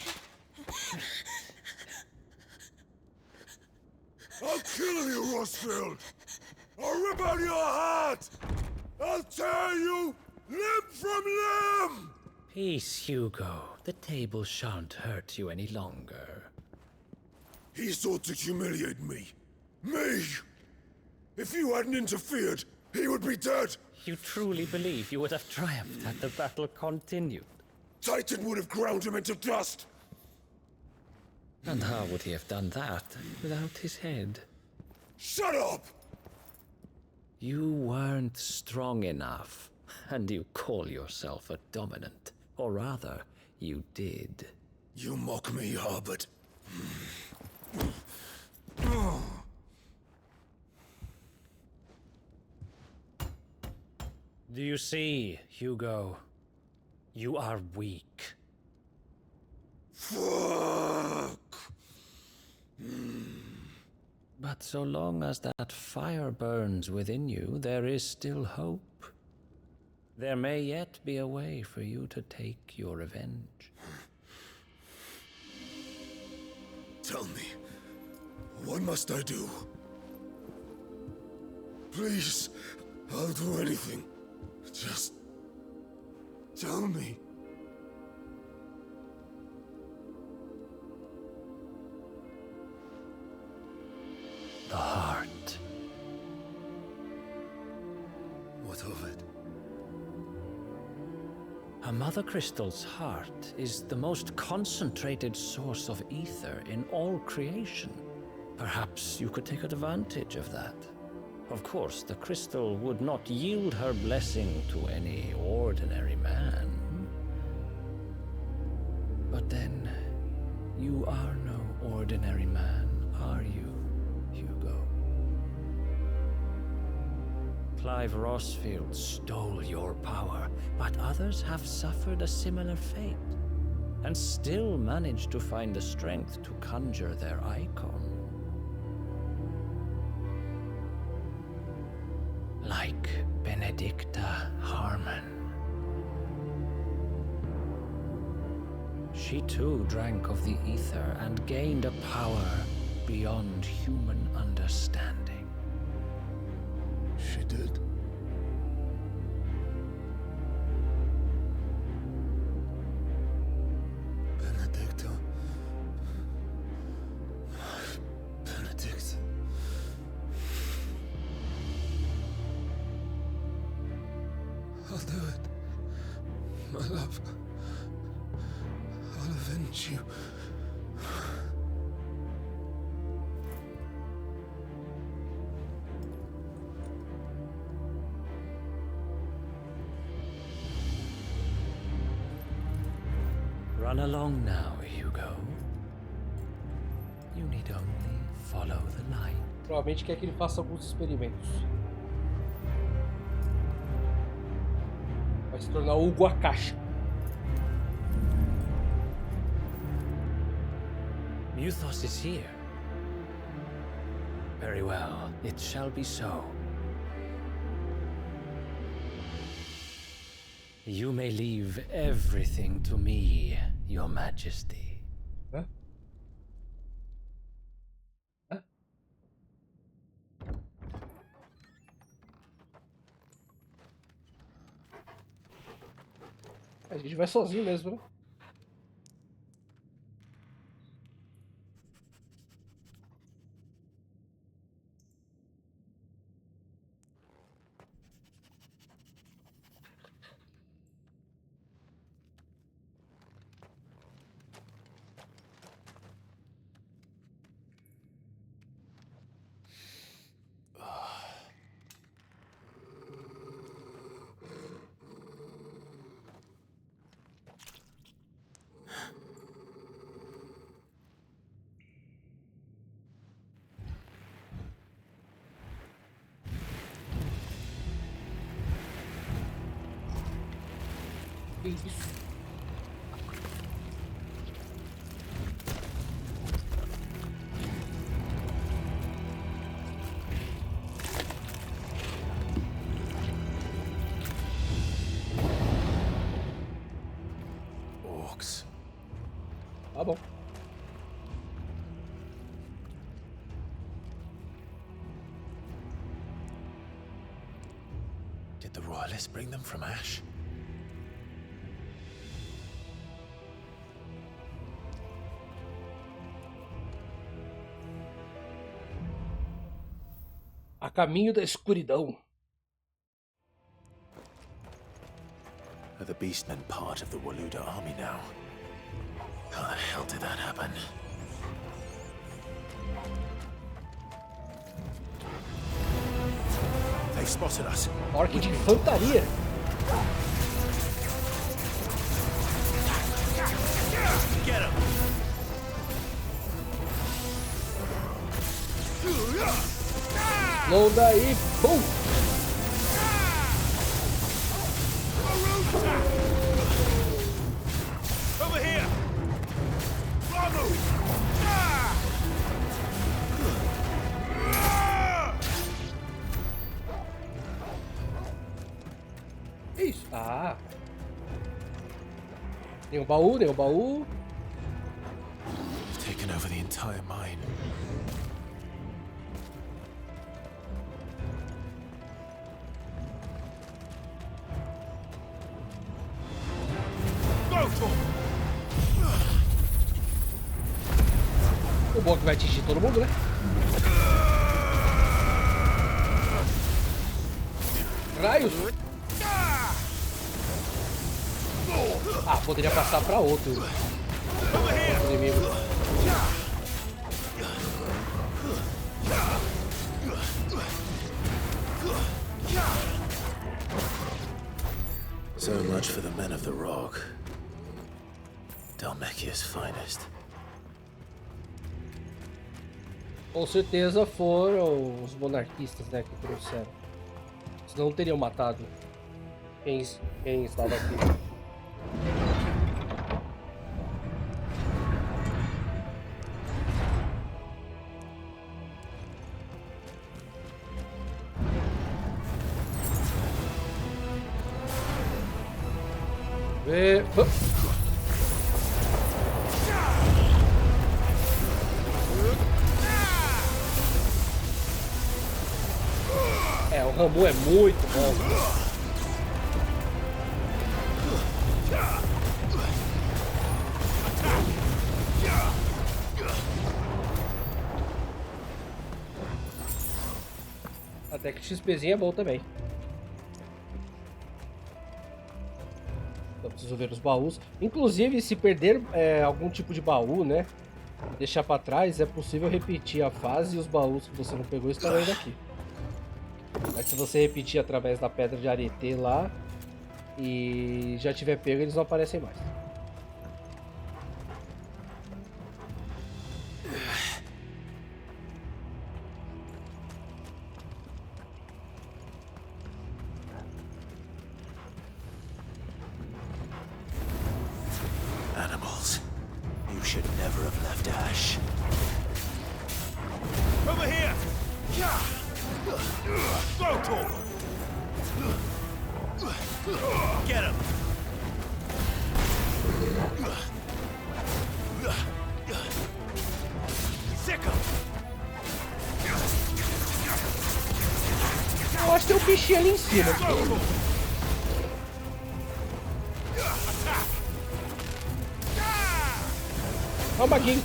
S19: I'll kill you, Rosfield! I'll rip out your heart! I'll tear you limb from limb!
S3: Peace, Hugo. The table shan't hurt you any longer.
S19: He sought to humiliate me. Me! If you hadn't interfered, he would be dead!
S3: You truly believe you would have triumphed had the battle continued?
S19: Titan would have ground him into dust!
S3: And how would he have done that without his head?
S19: Shut up!
S3: You weren't strong enough, and you call yourself a dominant. Or rather, you did.
S19: You mock me, Harbert.
S20: Do you see, Hugo? You are weak.
S19: Fuck!
S20: But so long as that fire burns within you, there is still hope. There may yet be a way for you to take your revenge.
S19: Tell me, what must I do? Please, I'll do anything. Just tell me.
S20: The heart.
S19: What of it?
S20: A mother crystal's heart is the most concentrated source of ether in all creation. Perhaps you could take advantage of that. Of course, the crystal would not yield her blessing to any ordinary man. But then, you are no ordinary man, are you, Hugo? Clive Rossfield stole your power, but others have suffered a similar fate, and still managed to find the strength to conjure their icon. Like Benedicta Harmon. She too drank of the ether and gained a power beyond human understanding.
S19: She did. Benedicta. Benedict. I'll do it. My love. I'll avenge you.
S20: Run along now, Hugo. You need only follow the light.
S1: Provavelmente quer que ele faça alguns experimentos. Vai se tornar o Hugo a caixa.
S20: Muthos is here. Very well, it shall be so. You may leave everything to me, Your Majesty.
S1: Hã? Hã? A gente vai sozinho mesmo, né? Que isso?
S2: Orcs.
S1: Tá bom.
S2: Did the royalists bring them from Ash?
S1: A caminho da escuridão.
S2: Are the beastmen part of the Waluda army now? How the hell did that happen? They've spotted us.
S1: Orc de infantaria.
S19: Get him.
S1: Slow daí, pum!
S19: Over here. Bravo.
S1: Isso. Ah. Tem um baú, tem um baú.
S2: Taken over the entire mine.
S1: O bom é que vai atingir todo mundo, né? Raios! Ah, poderia passar para outro inimigo.
S2: So much for the men of the rock. Dalmekia's finest.
S1: Com certeza foram os monarquistas, né, que trouxeram. Senão não teriam matado quem estava aqui. É, o Rambo é muito bom. Até que XPzinho é bom também. Eu preciso ver os baús. Inclusive, se perder algum tipo de baú, né? Deixar pra trás, é possível repetir a fase e os baús que você não pegou estarão ainda aqui. Mas se você repetir através da pedra de arete lá e já tiver pego, eles não aparecem mais.
S2: Animals. You should never have left Ash.
S19: Over here. Throw talk. Get him. Sick him.
S1: Eu acho que tem um bichinho ali em cima. Olha o maguinho.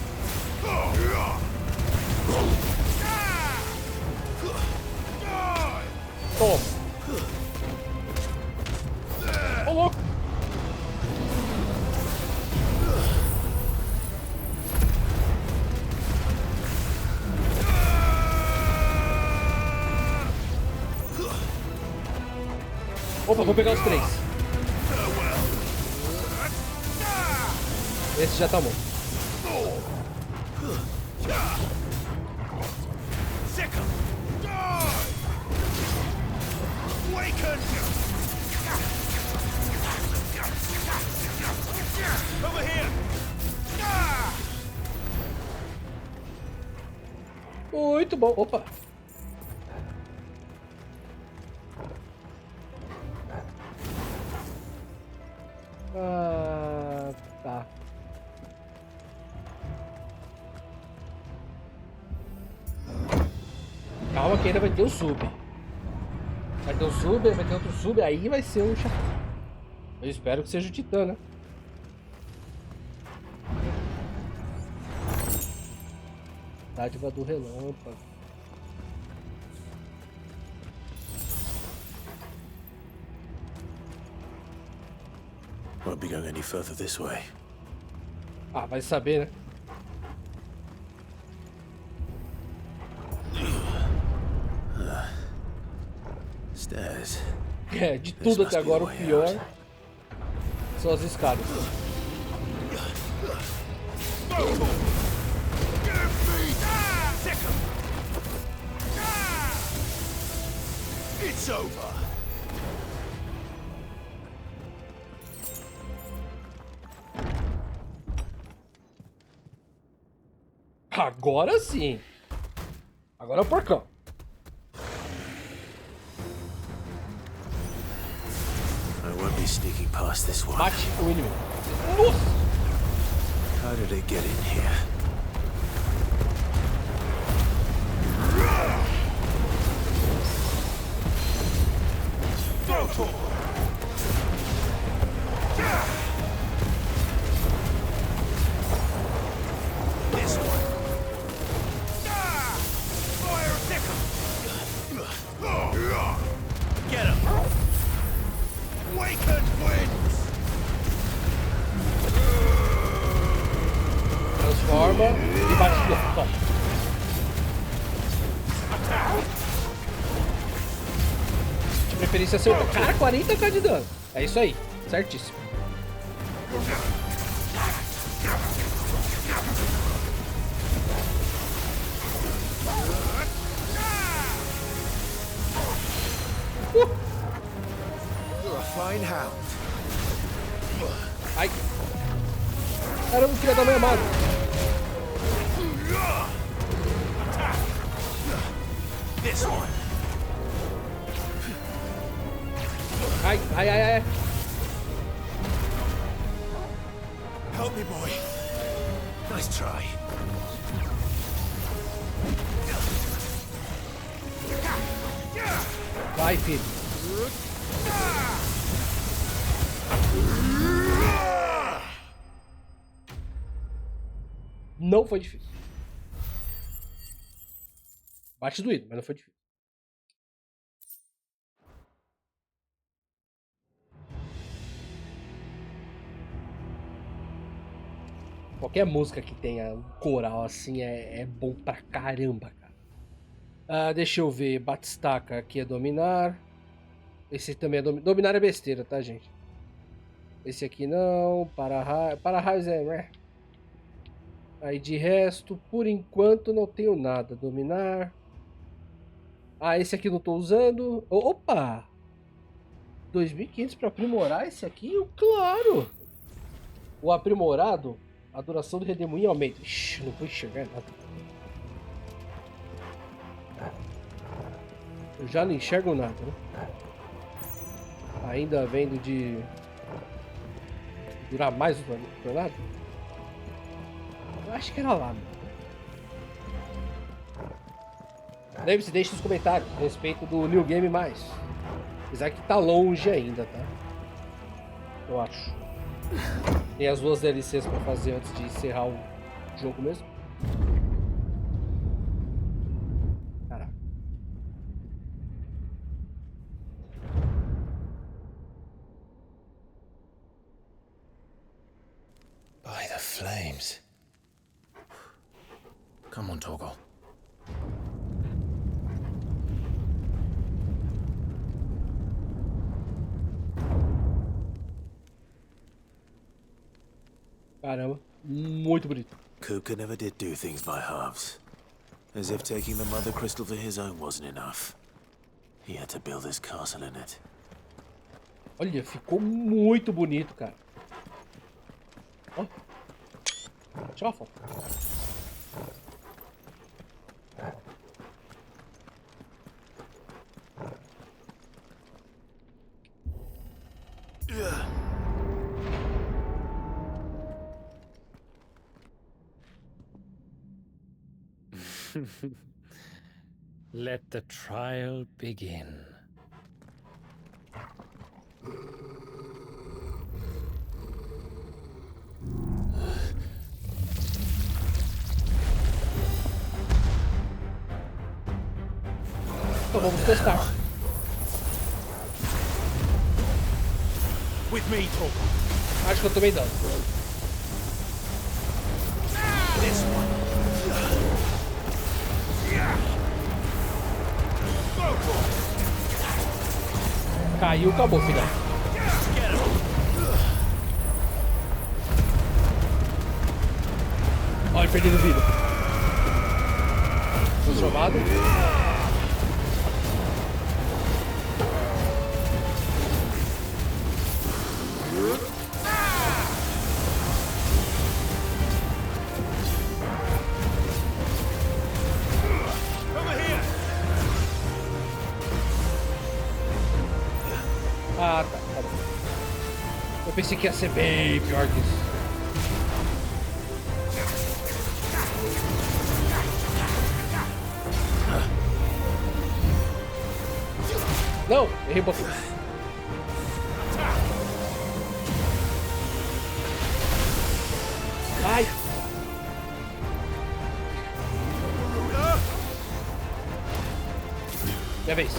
S1: Toma. Ô, louco. Opa, vou pegar os três. Esse já tá morto. Muito bom. Opa. Ah, tá. Calma que ainda vai ter o sub. Vai ter o sub, vai ter outro sub, aí vai ser um chefão. Eu espero que seja o Titã, né? Dádiva do relâmpago.
S2: Won't be going any further this way.
S1: Ah, vai saber, né?
S2: Stairs.
S1: É, de tudo até agora o pior são as escadas.
S19: It's over.
S1: Agora sim. Agora é o porcão.
S2: I won't be sneaking past this one.
S1: Bate o inimigo. Nossa!
S2: How did it get in here?
S19: This one. Fire pick him. Get him. Waken winds.
S1: Transforma e bate de novo. Toma. De preferência acertou. Cara, 40k de dano. É isso aí. Certíssimo.
S19: You're a fine hound.
S1: Ai. Caramba, filha da mãe amada.
S19: This one.
S1: Ai, ai, ai, ai.
S19: Help me, boy. Nice try.
S1: Vai, filho. Não foi difícil. Bate doído, mas não foi difícil. Qualquer música que tenha um coral assim é bom pra caramba, cara. Deixa eu ver. Batistaca aqui é dominar. Esse também é dominar é besteira, tá, gente? Esse aqui não. Para-raios é, né? Aí de resto, por enquanto não tenho nada. Dominar. Esse aqui não tô usando. Opa! 2.500 para aprimorar esse aqui? Claro! O aprimorado, a duração do redemoinho aumenta. Ixi, não vou enxergar nada. Eu já não enxergo nada, né? Ainda vendo de durar mais o tornado? Eu acho que era lá, mano. Lembre-se, deixe nos comentários a respeito do New Game Mais. Apesar que tá longe ainda, tá? Eu acho. Tem as duas DLCs pra fazer antes de encerrar o jogo mesmo. Caraca.
S3: By the flames. Come on, Torgal.
S1: Caramba, muito bonito.
S2: Kupka never did do things by halves. As if taking the Mother Crystal for his own wasn't enough. He had to build his castle in it.
S1: Olha, ficou muito bonito, cara. Ó. Tira uma foto.
S20: Let the trial begin.
S1: Então vamos testar.
S19: With me, Torgal.
S1: Acho que eu tomei dano.
S19: This one.
S1: Caiu, acabou, filhão. Olha, perdendo vida. Transformado. Ah, tá bom. Eu pensei que ia ser bem pior que isso. Não, errei o botão. Ai. Minha vez.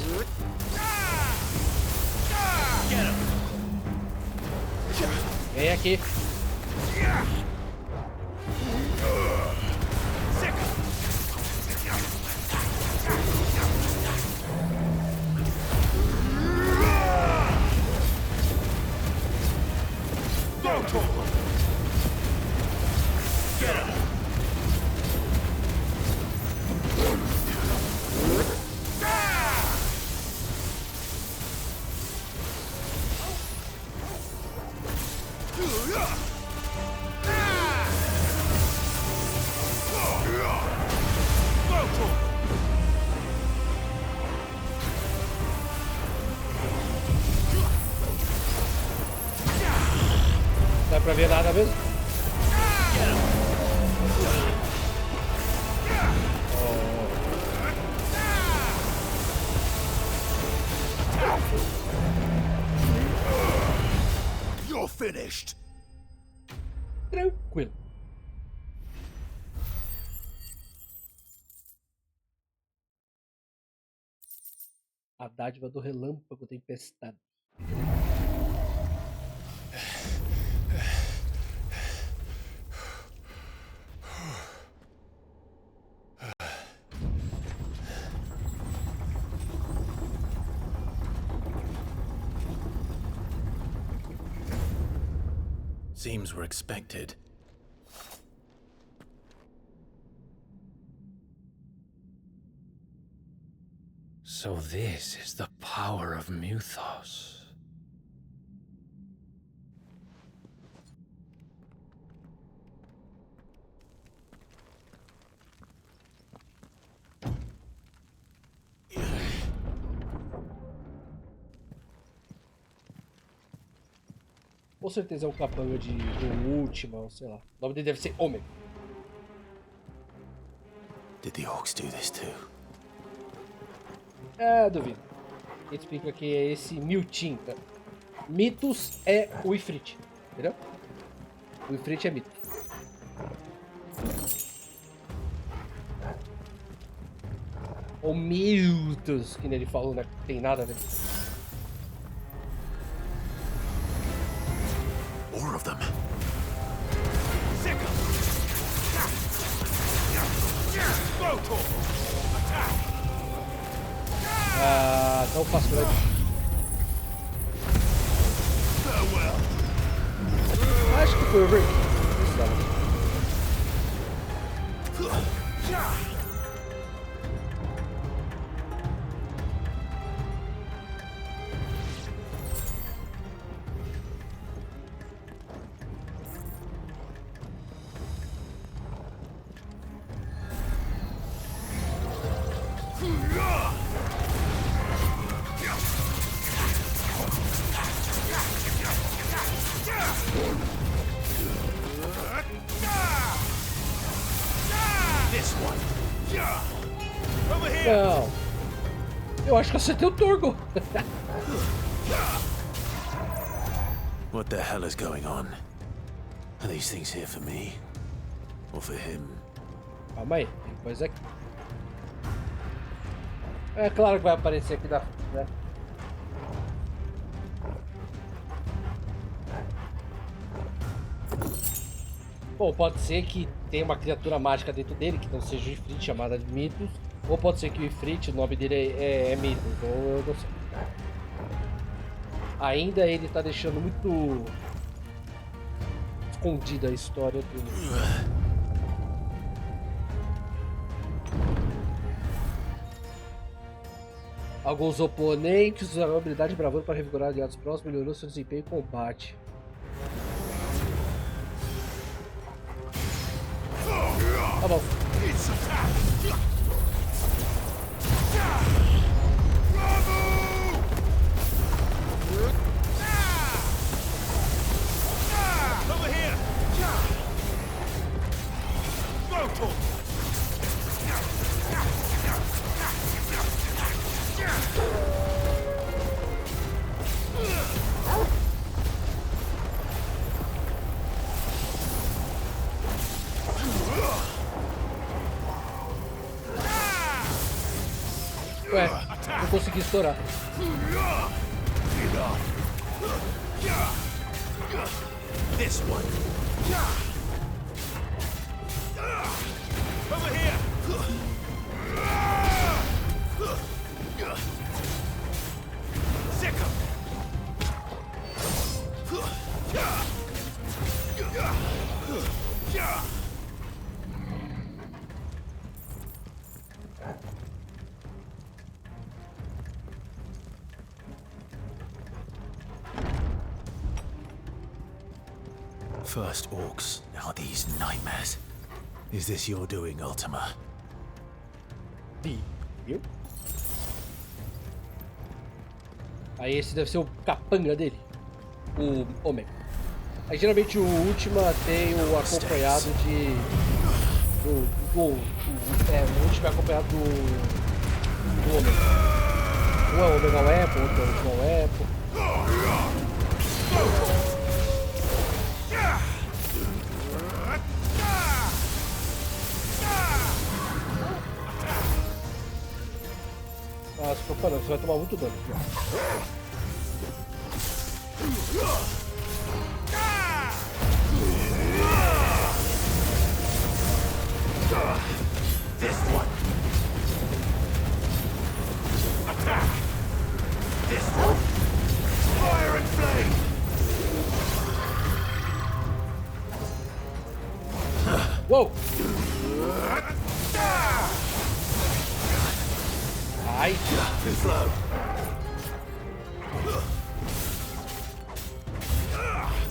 S1: Vem aqui. Não dá pra ver nada mesmo?
S19: You're finished.
S1: Tranquilo. A dádiva do relâmpago tempestade.
S2: Seems we're expected.
S20: So this is the power of Muthos.
S1: Com certeza é um capanga do Última, ou sei lá. O nome dele deve ser Ômega.
S2: Did the orcs do this too?
S1: É, duvido. Ele explica que é esse Miltim. Tá? Mitos é o Ifrit, entendeu? O Ifrit é mito. Ou mitos, que nem ele falou, né? Não tem nada a ver.
S2: More of them.
S1: Ah, não faço por aí. Acho que foi over. Não. Eu acho que acertei o Torgo.
S2: What the hell is going on? Are these things here for me? Or for him?
S1: Calma aí, tem coisa aqui. É claro que vai aparecer aqui da frente, né? Bom, pode ser que tenha uma criatura mágica dentro dele, que não seja o Ifrit, chamada de Mitos. Ou pode ser que o Ifrit, o nome dele é Mitos, ou eu não sei. Ainda ele tá deixando muito escondida a história do... Alguns oponentes usaram a habilidade de bravura para revigorar aliados próximos, melhorou seu desempenho em combate. Tá bom.
S19: Over here!
S1: Ué, não consegui estourar.
S19: This one. Over here. Sick of
S2: First orcs, now these nightmares. Is this your doing, Ultima?
S1: Viu? Aí esse deve ser o capanga dele. O Omega. Aí geralmente o Ultima tem o acompanhado de... o Ultima é acompanhado do Omega. Um é o Omega Weapon, outro é o Ultima Weapon. Ah, se preocupa não, você vai tomar muito dano.
S19: this one. Attack. This one. Fire and flame.
S1: Uou! Ai!
S19: Slow.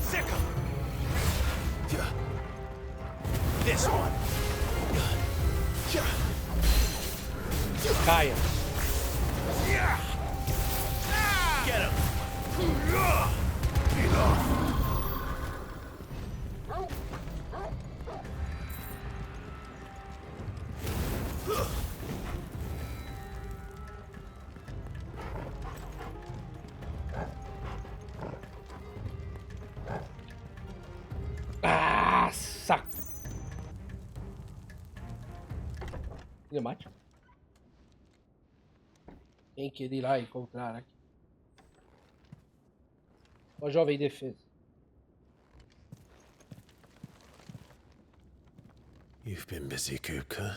S19: Sick of. This one.
S1: Caia!
S19: Get him.
S1: Ah, saco! Cinemática. Quem que ele irá encontrar aqui? Uma jovem defesa.
S2: You've been busy, Kupka.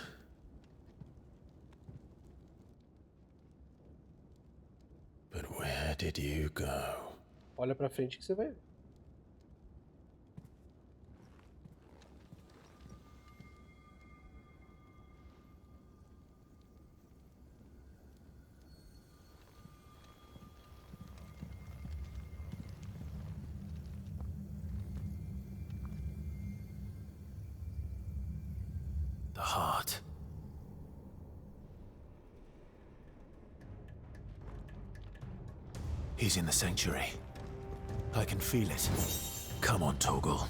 S2: But where did you go?
S1: Olha pra frente que você vai ver.
S2: The heart. He's in the sanctuary. I can feel it. Come on, Toggle.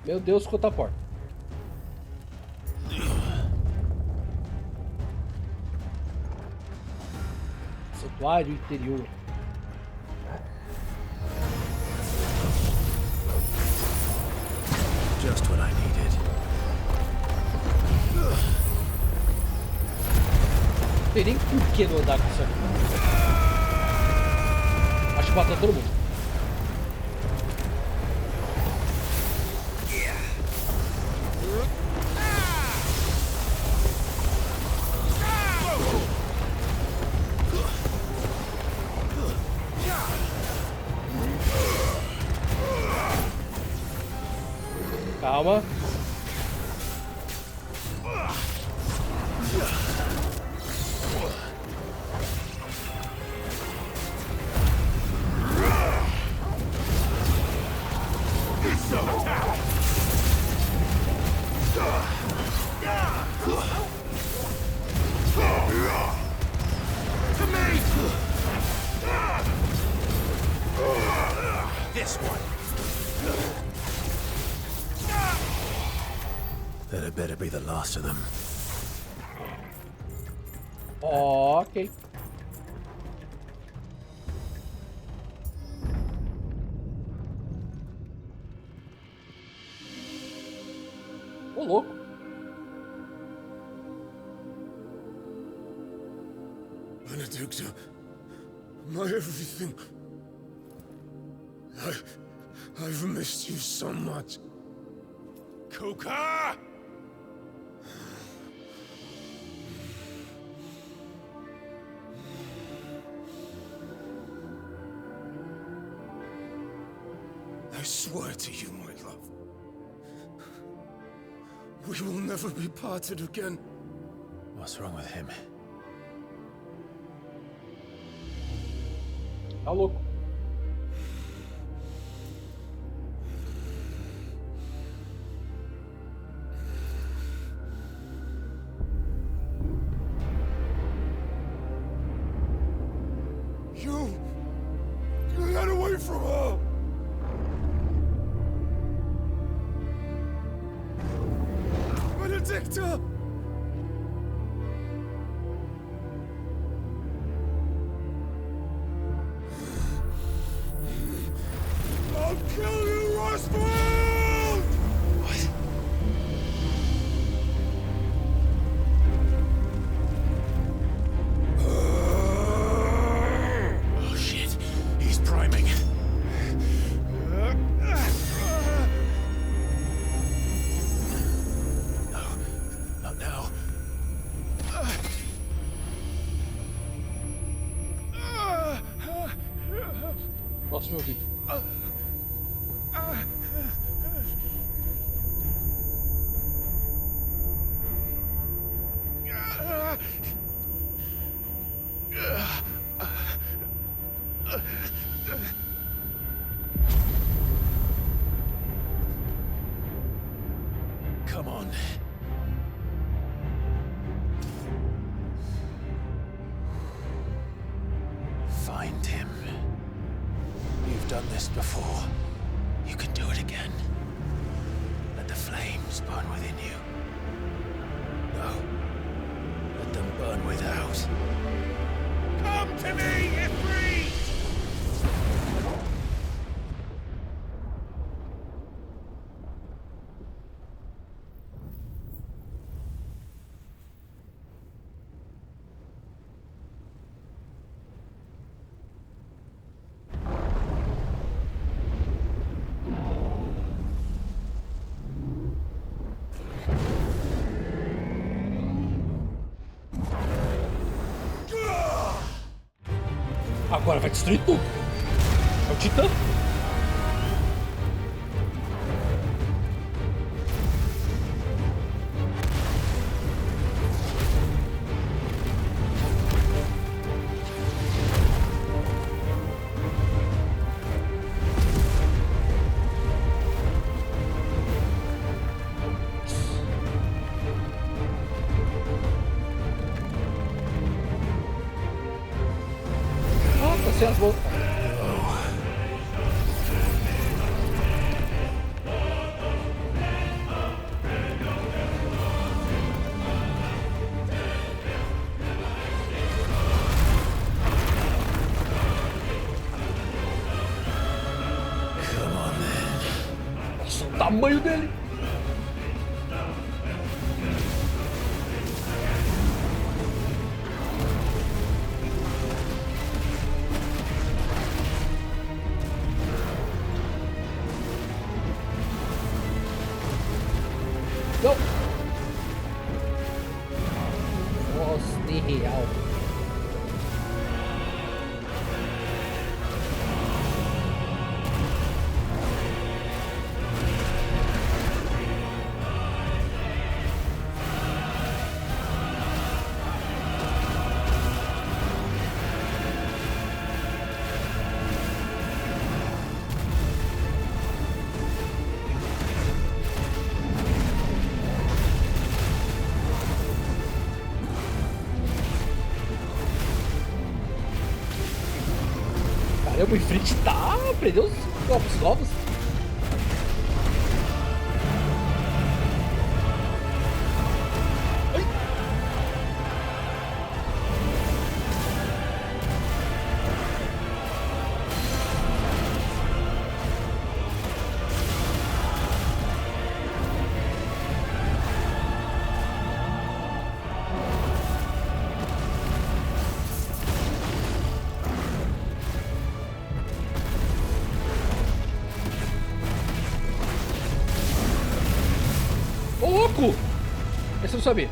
S1: Meu Deus, quanta porta. Santuário interior.
S2: Just what I needed.
S1: Não tem nem por que não andar com isso aqui. Acho que matou todo mundo. Calma.
S2: This one. That had better be the last of them.
S1: Ok. Ô, louco.
S19: Benedicta, my everything. I've missed you so much. Kuka! I swear to you, my love, we will never be parted again.
S2: What's wrong with him?
S1: Tá louco.
S19: You got away from her. Benedicta! I'll kill you, Roswell! What?
S2: Oh shit, he's priming. No, not now.
S1: Próximo vídeo.
S2: Come on. Find him. You've done this before. You can do it again. Let the flames burn within you. No. Let them burn without.
S19: Come to me, Ifrit!
S1: Agora vai destruir tudo. É o Titã. Sem as mãos. Nossa, o tamanho dele. Não. Nossa, de real. O Ifrit tá... Aprendeu os golpes novos. Ô, louco! Esse eu não sabia.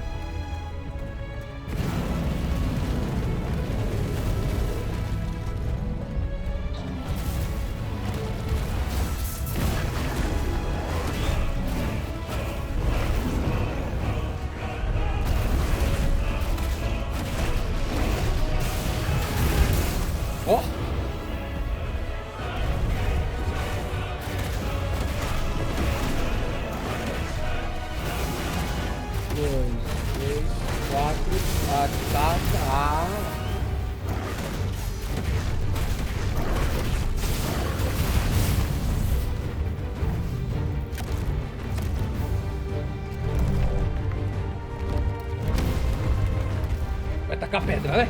S1: Ó! Vai tacar pedra, né?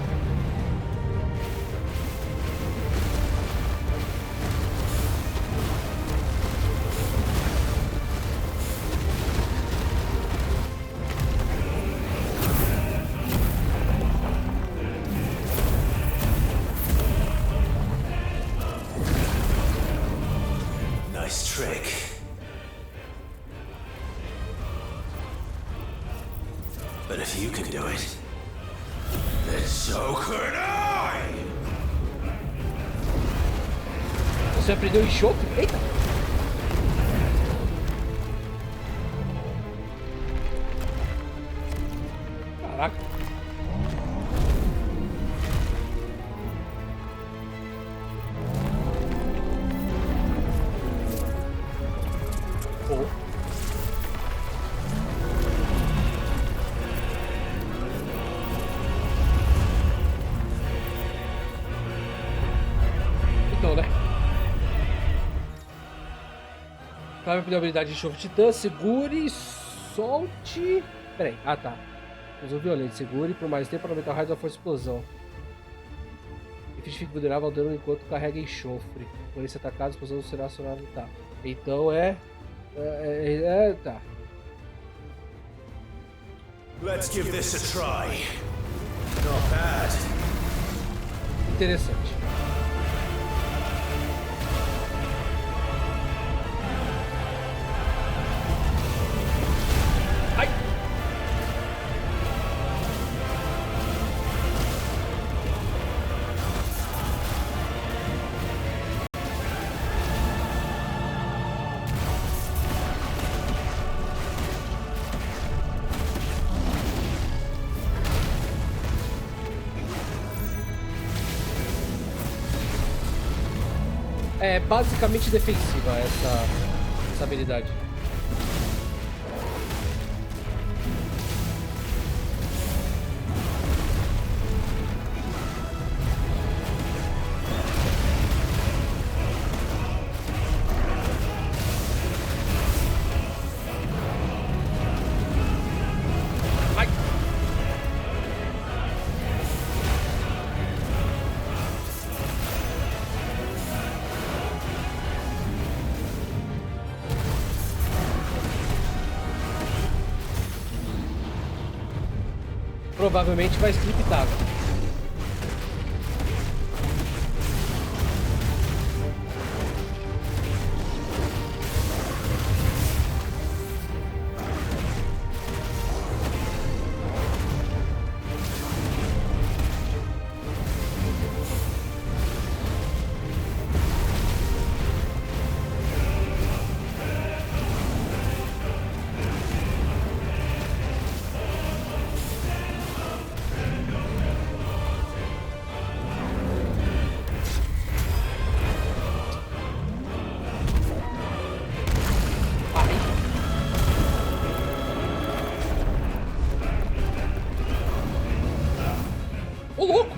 S2: Nice trick. But if you can do it, then so could I!
S1: Você aprendeu enxofre? Eita! Caraca! Oh. Então, né? Clive aprendeu a habilidade de enxofre Titã. Segure e solte. Peraí. Ah, tá. Usou violento. Segure por mais tempo para aumentar o raio da força de explosão. Ifrit fica vulnerável ao dano enquanto carrega enxofre. Por esse atacado, a explosão será acionada. Tá. Então tá.
S2: Let's give this a try. Not bad.
S1: Interessante. Ai! É basicamente defensiva essa habilidade. Ai. Provavelmente vai scriptado. Ô, louco!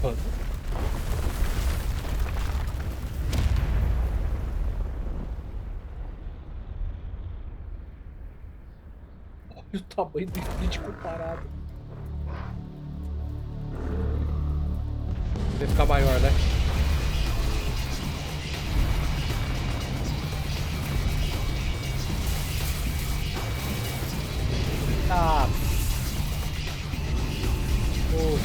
S1: mano. Olha o tamanho do Ifrit comparado. Vai ficar maior, né? Ah. Oh.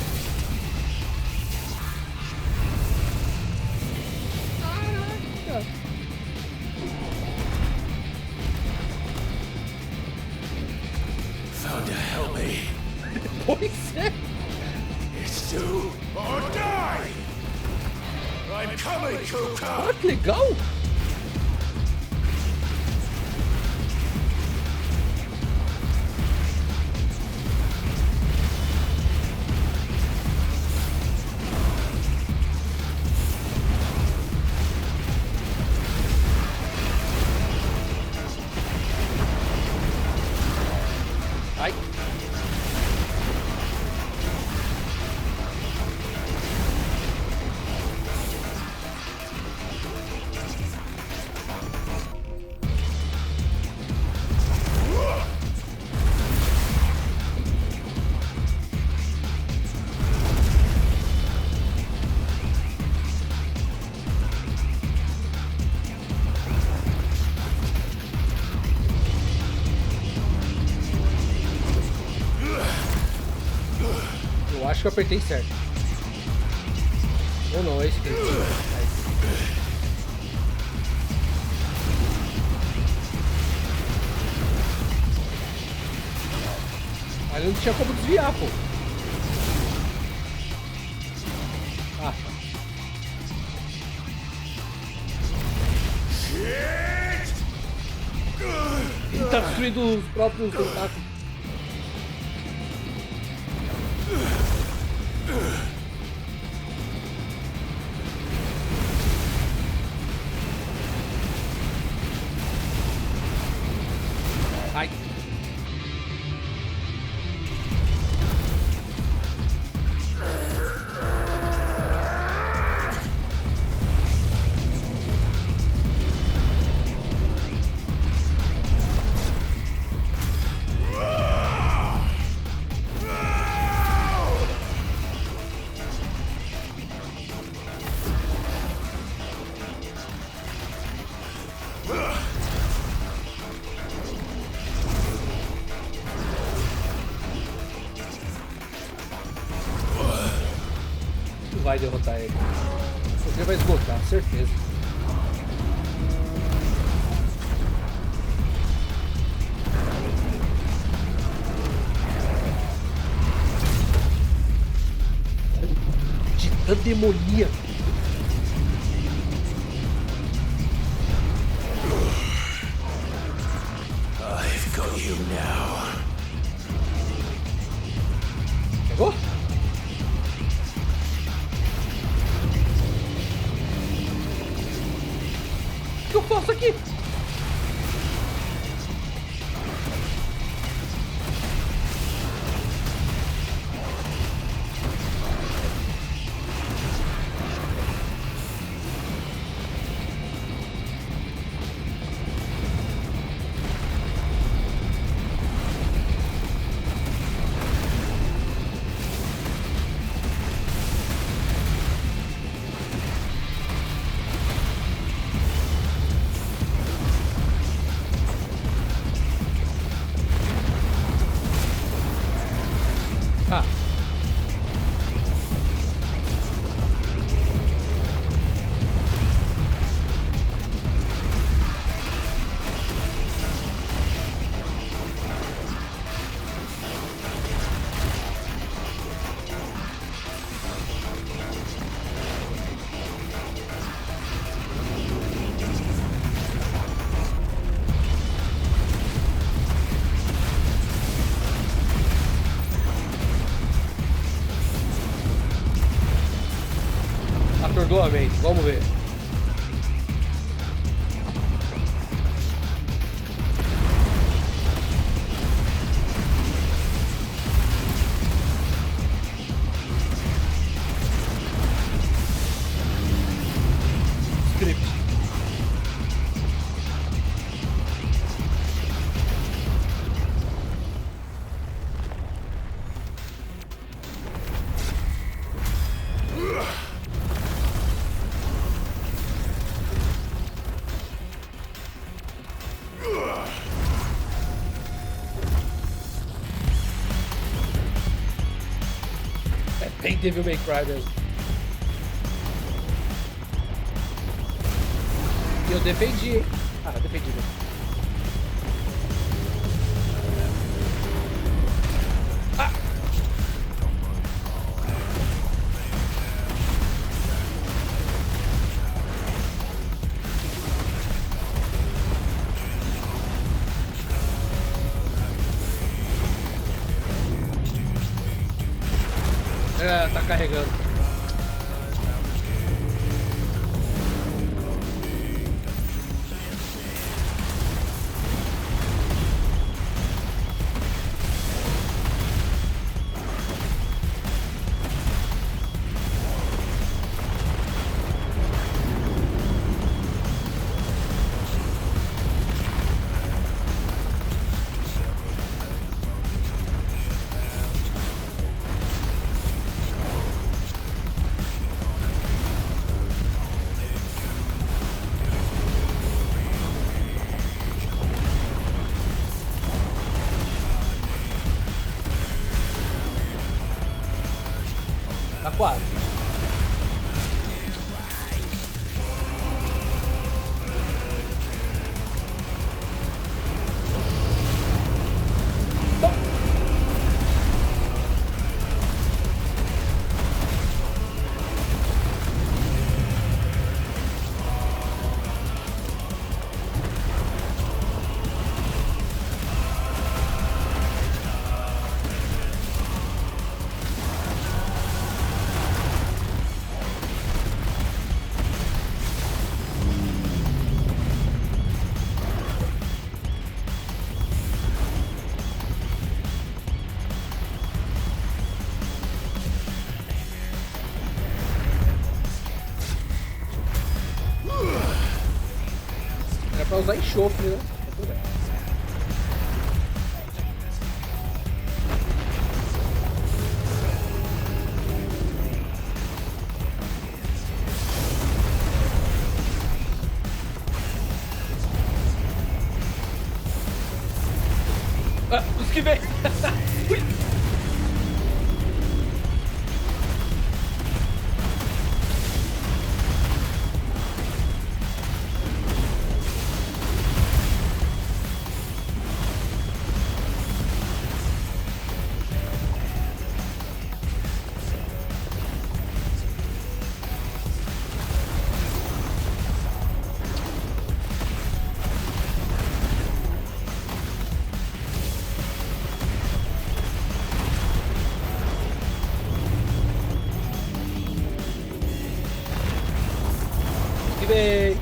S1: Caraca.
S19: Found to help me.
S1: Pois é.
S19: It's do or die. I'm coming, Kuka.
S1: Ah, que legal. Ai. Eu acho que eu apertei certo. Ou não, é esse aqui. Ali não tinha como desviar, pô. Ah, tá. Ele tá destruindo os próprios tentáculos. Ai. Vai derrotar ele. Você vai esgotar, certeza. Titã demoníaco.
S19: I've got you now.
S1: Pegou? O que eu faço aqui? Ah. Atordoamento, vamos ver. Bem Devil May Cry mesmo. E eu defendi, hein? Ah, defendi mesmo. É, tá carregando. Tá quase. Era pra usar enxofre, né? Tá tudo bem. Ah, esquivei! Ui! Esquivei!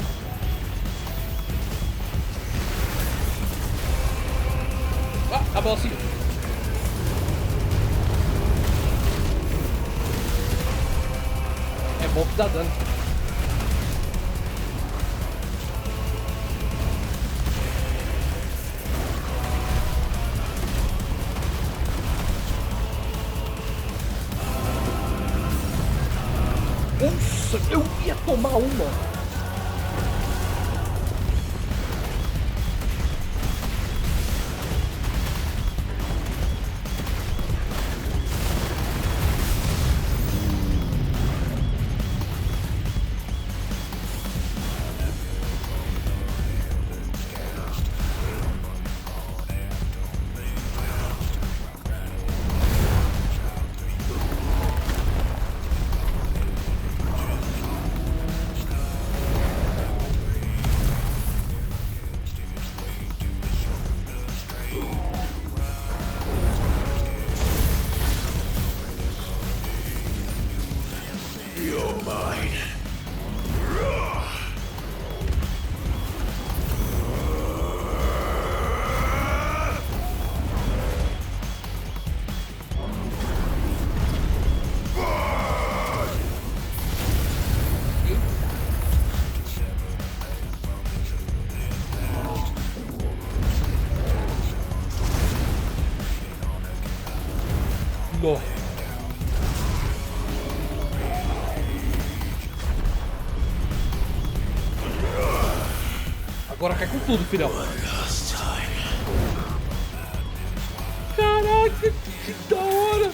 S1: Ah, tá bom assim. É bom que dá dano. Nossa, eu ia tomar uma. No. Agora cai com tudo, filhão. Caraca, que da hora!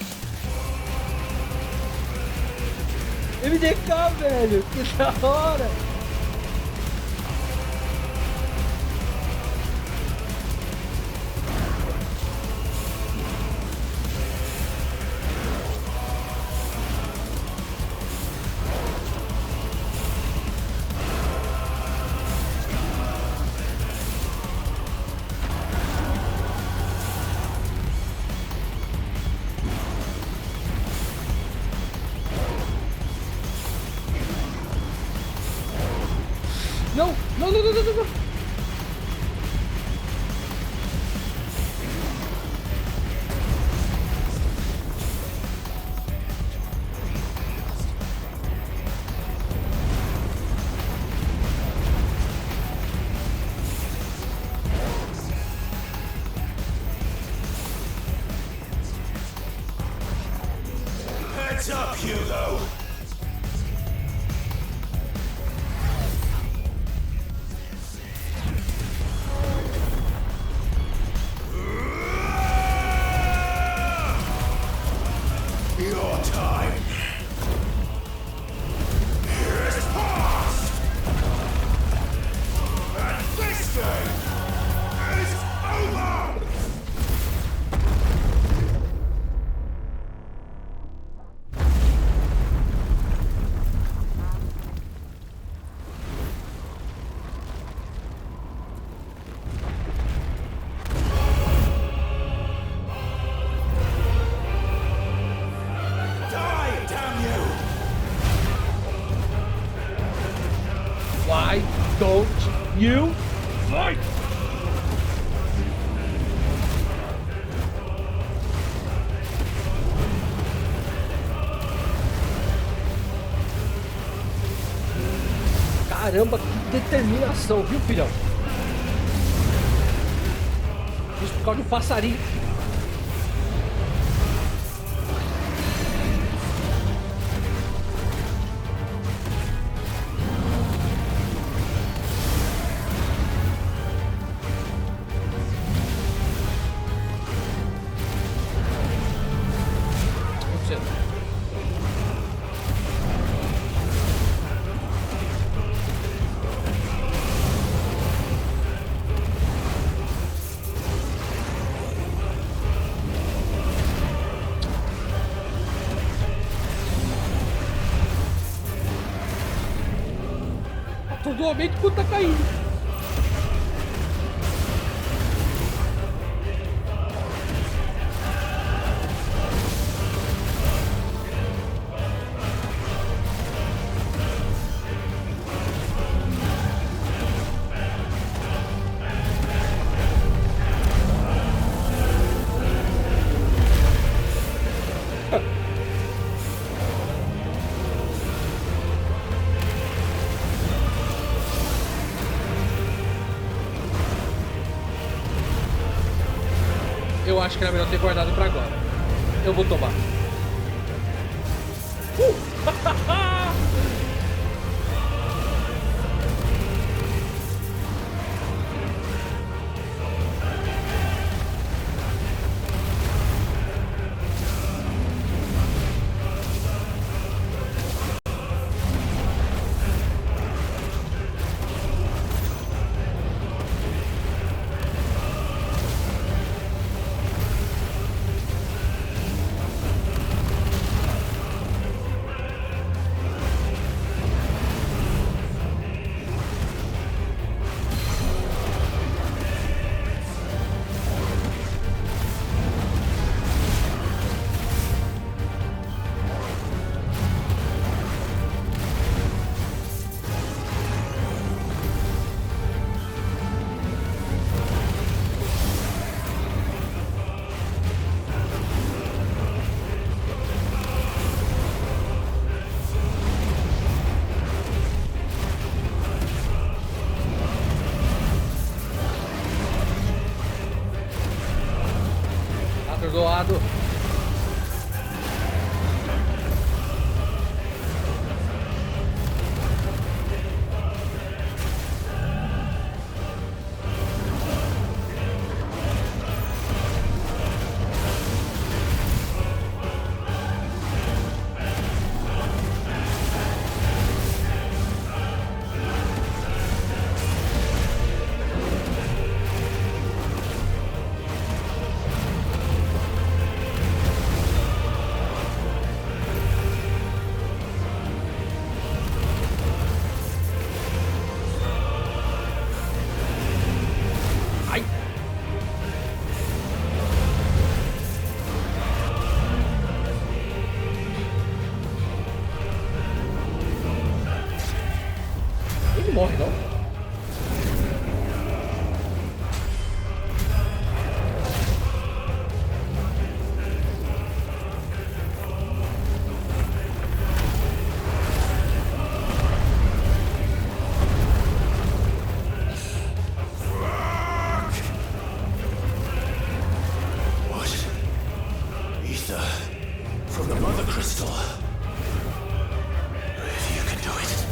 S1: MDK, velho! Que da hora! Não, não, não, não, não, não.
S19: Heads up, Hugo! Your time is past! And this thing is over! Die, damn you!
S1: Why don't you fight? Caramba, que determinação, viu, filhão? Isso por causa de um passarinho. Atualmente quando tá caindo. Eu acho que era melhor ter guardado pra agora. Eu vou tomar. morre, não?
S2: From the Mother Crystal. If you can do it.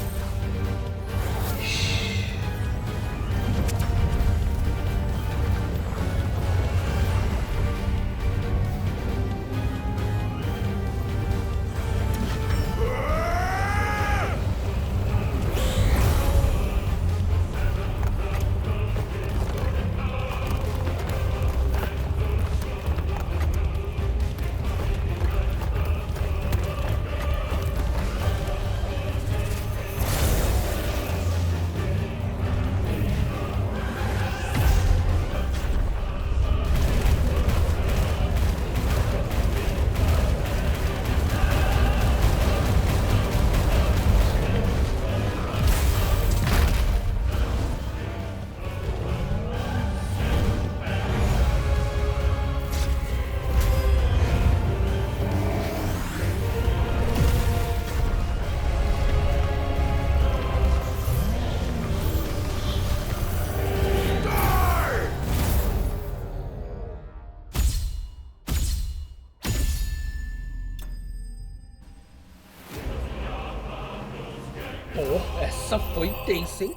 S1: Pô, essa foi intensa, hein?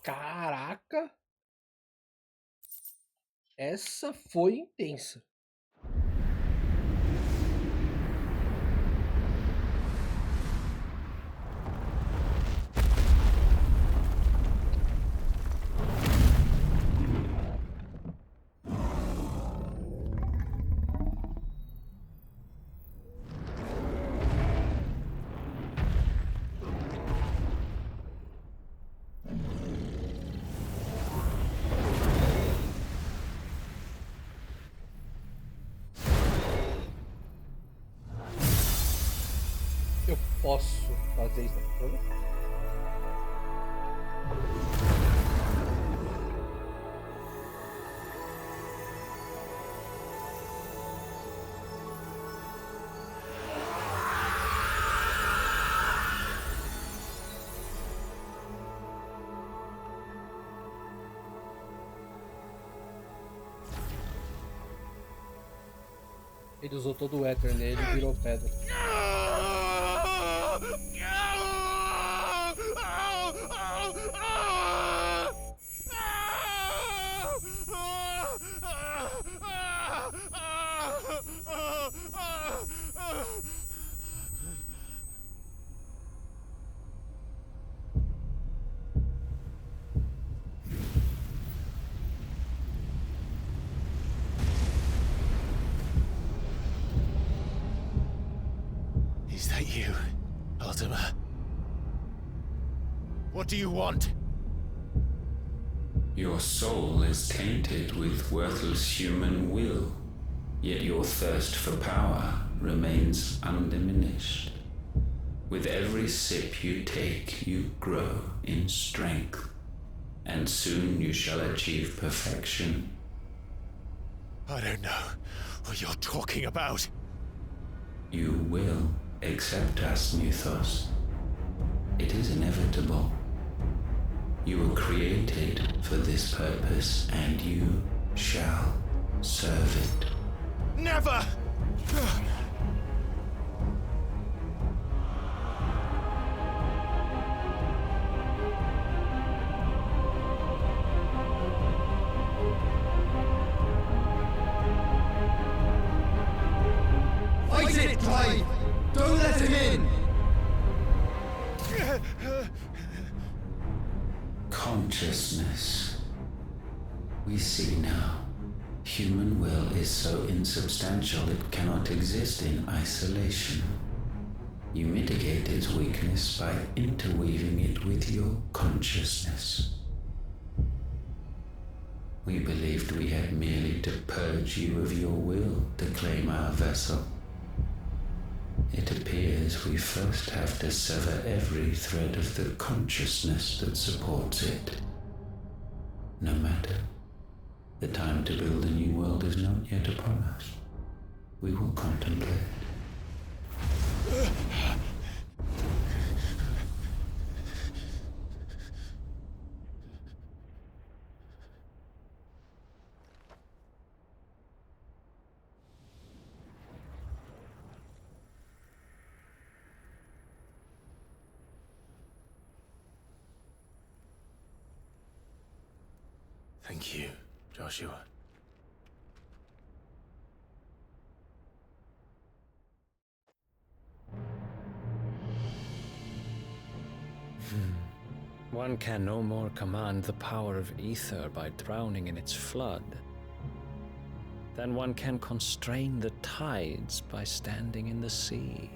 S1: Caraca! Essa foi intensa. Eu posso fazer isso aqui? Ele usou todo o éter nele e virou pedra.
S2: Is that you, Ultima? What do you want?
S21: Your soul is tainted with worthless human will, yet your thirst for power remains undiminished. With every sip you take, you grow in strength, and soon you shall achieve perfection.
S2: I don't know what you're talking about.
S21: You will accept us, Mythos. It is inevitable. You were created for this purpose, and you shall serve it.
S2: Never!
S22: Fight it, Clive! Don't let him in!
S21: Consciousness. We see now. Human will is so insubstantial it cannot exist in isolation. You mitigate its weakness by interweaving it with your consciousness. We believed we had merely to purge you of your will to claim our vessel. It appears means we first have to sever every thread of the consciousness that supports it. No matter. The time to build a new world is not yet upon us. We will contemplate.
S2: Thank you, Joshua.
S20: One can no more command the power of ether by drowning in its flood than one can constrain the tides by standing in the sea.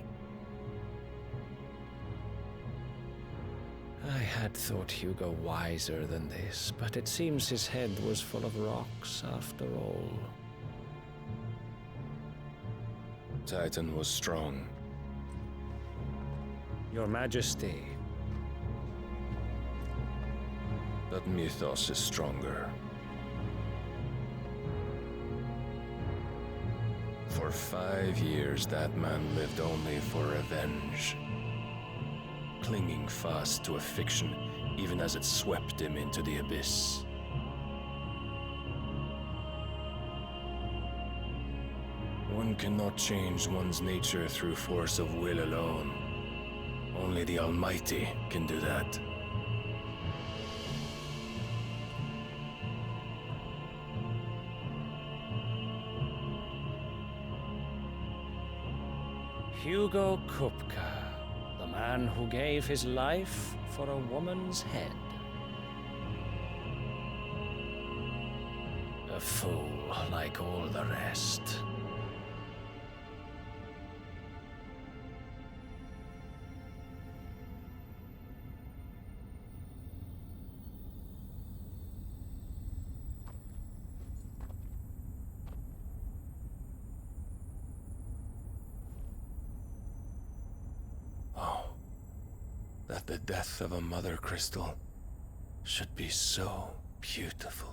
S20: I had thought Hugo wiser than this, but it seems his head was full of rocks after all.
S15: Titan was strong.
S20: Your Majesty.
S15: But Mythos is stronger. For 5 years, that man lived only for revenge. Clinging fast to a fiction, even as it swept him into the abyss. One cannot change one's nature through force of will alone. Only the Almighty can do that.
S20: Hugo Kupka, the man who gave his life for a woman's head. A fool like all the rest.
S15: That the death of a mother crystal should be so beautiful.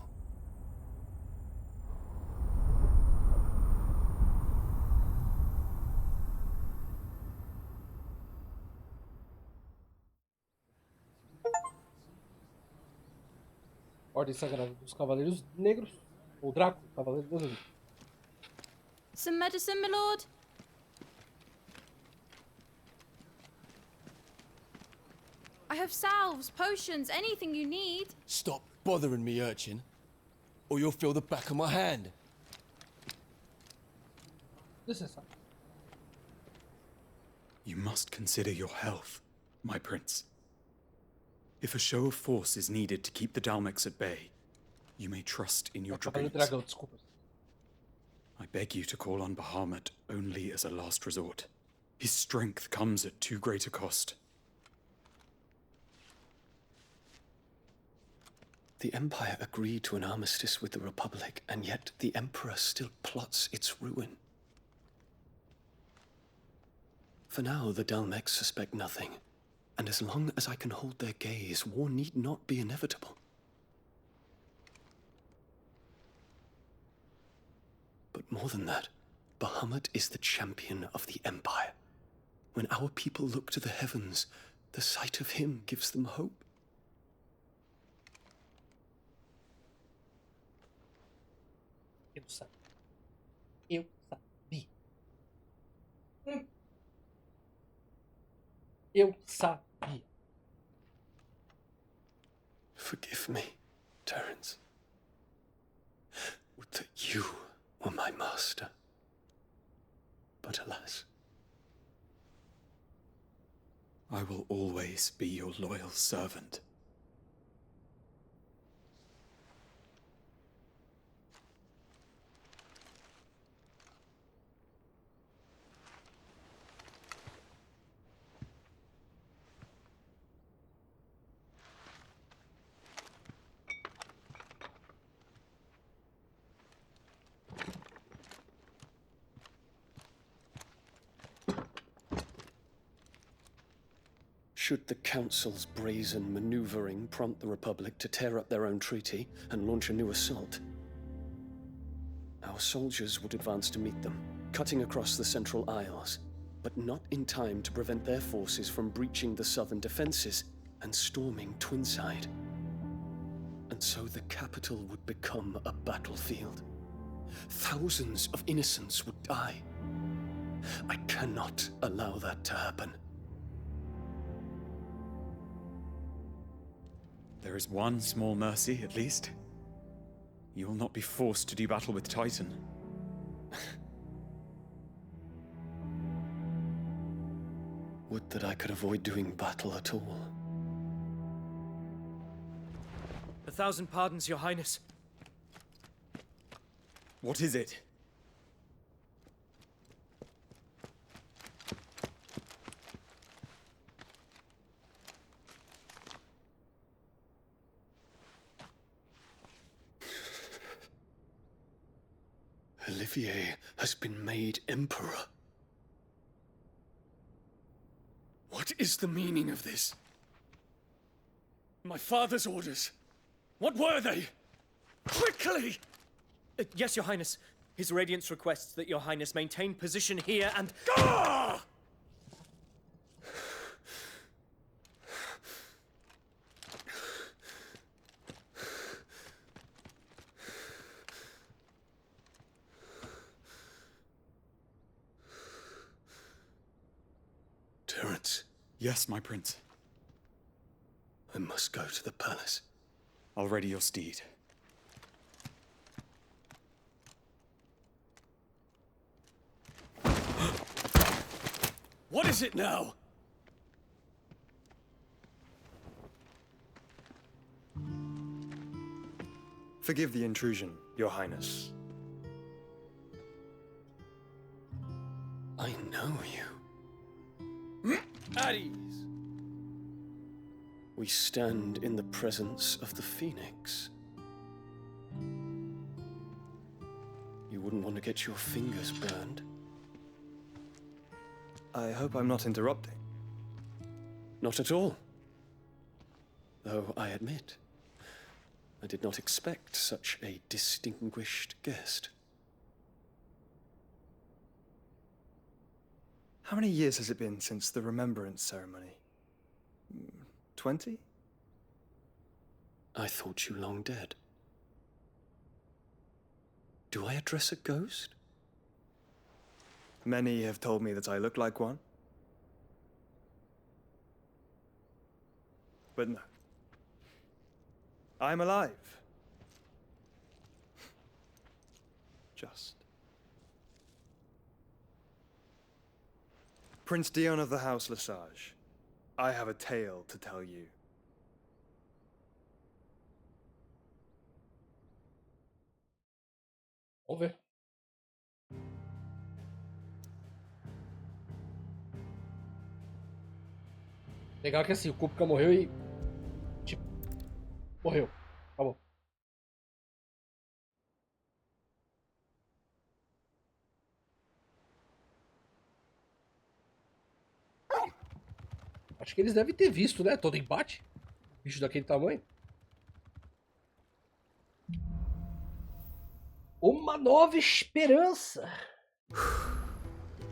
S1: Ordem Sagrada dos Cavaleiros Negros, ou Draco, Cavaleiro Negro.
S9: Some medicine, my lord? I have salves, potions, anything you need.
S10: Stop bothering me, urchin, or you'll feel the back of my hand.
S1: This is
S23: You must consider your health, my prince. If a show of force is needed to keep the Dalmex at bay, you may trust in your dragoons. I beg you to call on Bahamut only as a last resort. His strength comes at too great a cost.
S3: The Empire agreed to an armistice with the Republic, and yet the Emperor still plots its ruin. For now, the Dalmex suspect nothing, and as long as I can hold their gaze, war need not be inevitable. But more than that, Bahamut is the champion of the Empire. When our people look to the heavens, the sight of him gives them hope.
S1: Eu sabia. Eu sabia.
S3: Forgive me, Terence. Would that you were my master. But alas.
S23: I will always be your loyal servant.
S5: Should the Council's brazen maneuvering prompt the Republic to tear up their own treaty and launch a new assault, our soldiers would advance to meet them, cutting across the Central Isles, but not in time to prevent their forces from breaching the southern defenses and storming Twinside. And so the capital would become a battlefield. Thousands of innocents would die. I cannot allow that to happen.
S23: There is one small mercy, at least. You will not be forced to do battle with Titan.
S5: Would that I could avoid doing battle at all.
S8: 1,000 pardons, Your Highness.
S23: What is it?
S5: Olivier has been made Emperor. What is the meaning of this? My father's orders. What were they? Quickly!
S8: Yes, Your Highness. His Radiance requests that Your Highness maintain position here and...
S5: Gah! Terence.
S23: Yes, my prince.
S5: I must go to the palace.
S23: I'll ready your steed.
S5: What is it now?
S12: Forgive the intrusion, Your Highness.
S5: I know you.
S8: At ease.
S5: We stand in the presence of the Phoenix. You wouldn't want to get your fingers burned.
S12: I hope I'm not interrupting.
S5: Not at all. Though I admit, I did not expect such a distinguished guest.
S12: How many years has it been since the Remembrance ceremony? 20?
S5: I thought you long dead. Do I address a ghost?
S12: Many have told me that I look like one. But no. I'm alive. Just. Prince Dion of the House Lesage, I have a tale to tell you.
S1: Vamos ver. Legal que assim, o Kupka morreu e... tipo... morreu. Acabou. Acho que eles devem ter visto, né? Todo embate. Bicho daquele tamanho. Uma nova esperança.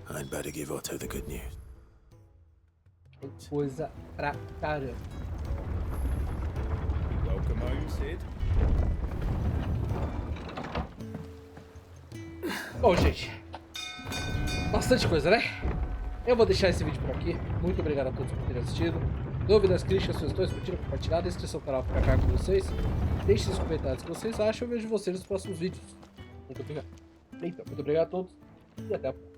S2: I'd better give Otto the good news.
S1: Coisa pra caramba.
S15: Welcome home, Sid.
S1: Bom, gente. Bastante coisa, né? Eu vou deixar esse vídeo por aqui. Muito obrigado a todos por terem assistido. Dúvidas, críticas, sugestões, curtiram, compartilhar, a descrição do canal fica cá com vocês. Deixem nos comentários o que vocês acham. Eu vejo vocês nos próximos vídeos. Muito obrigado. Então, muito obrigado a todos e até a próxima.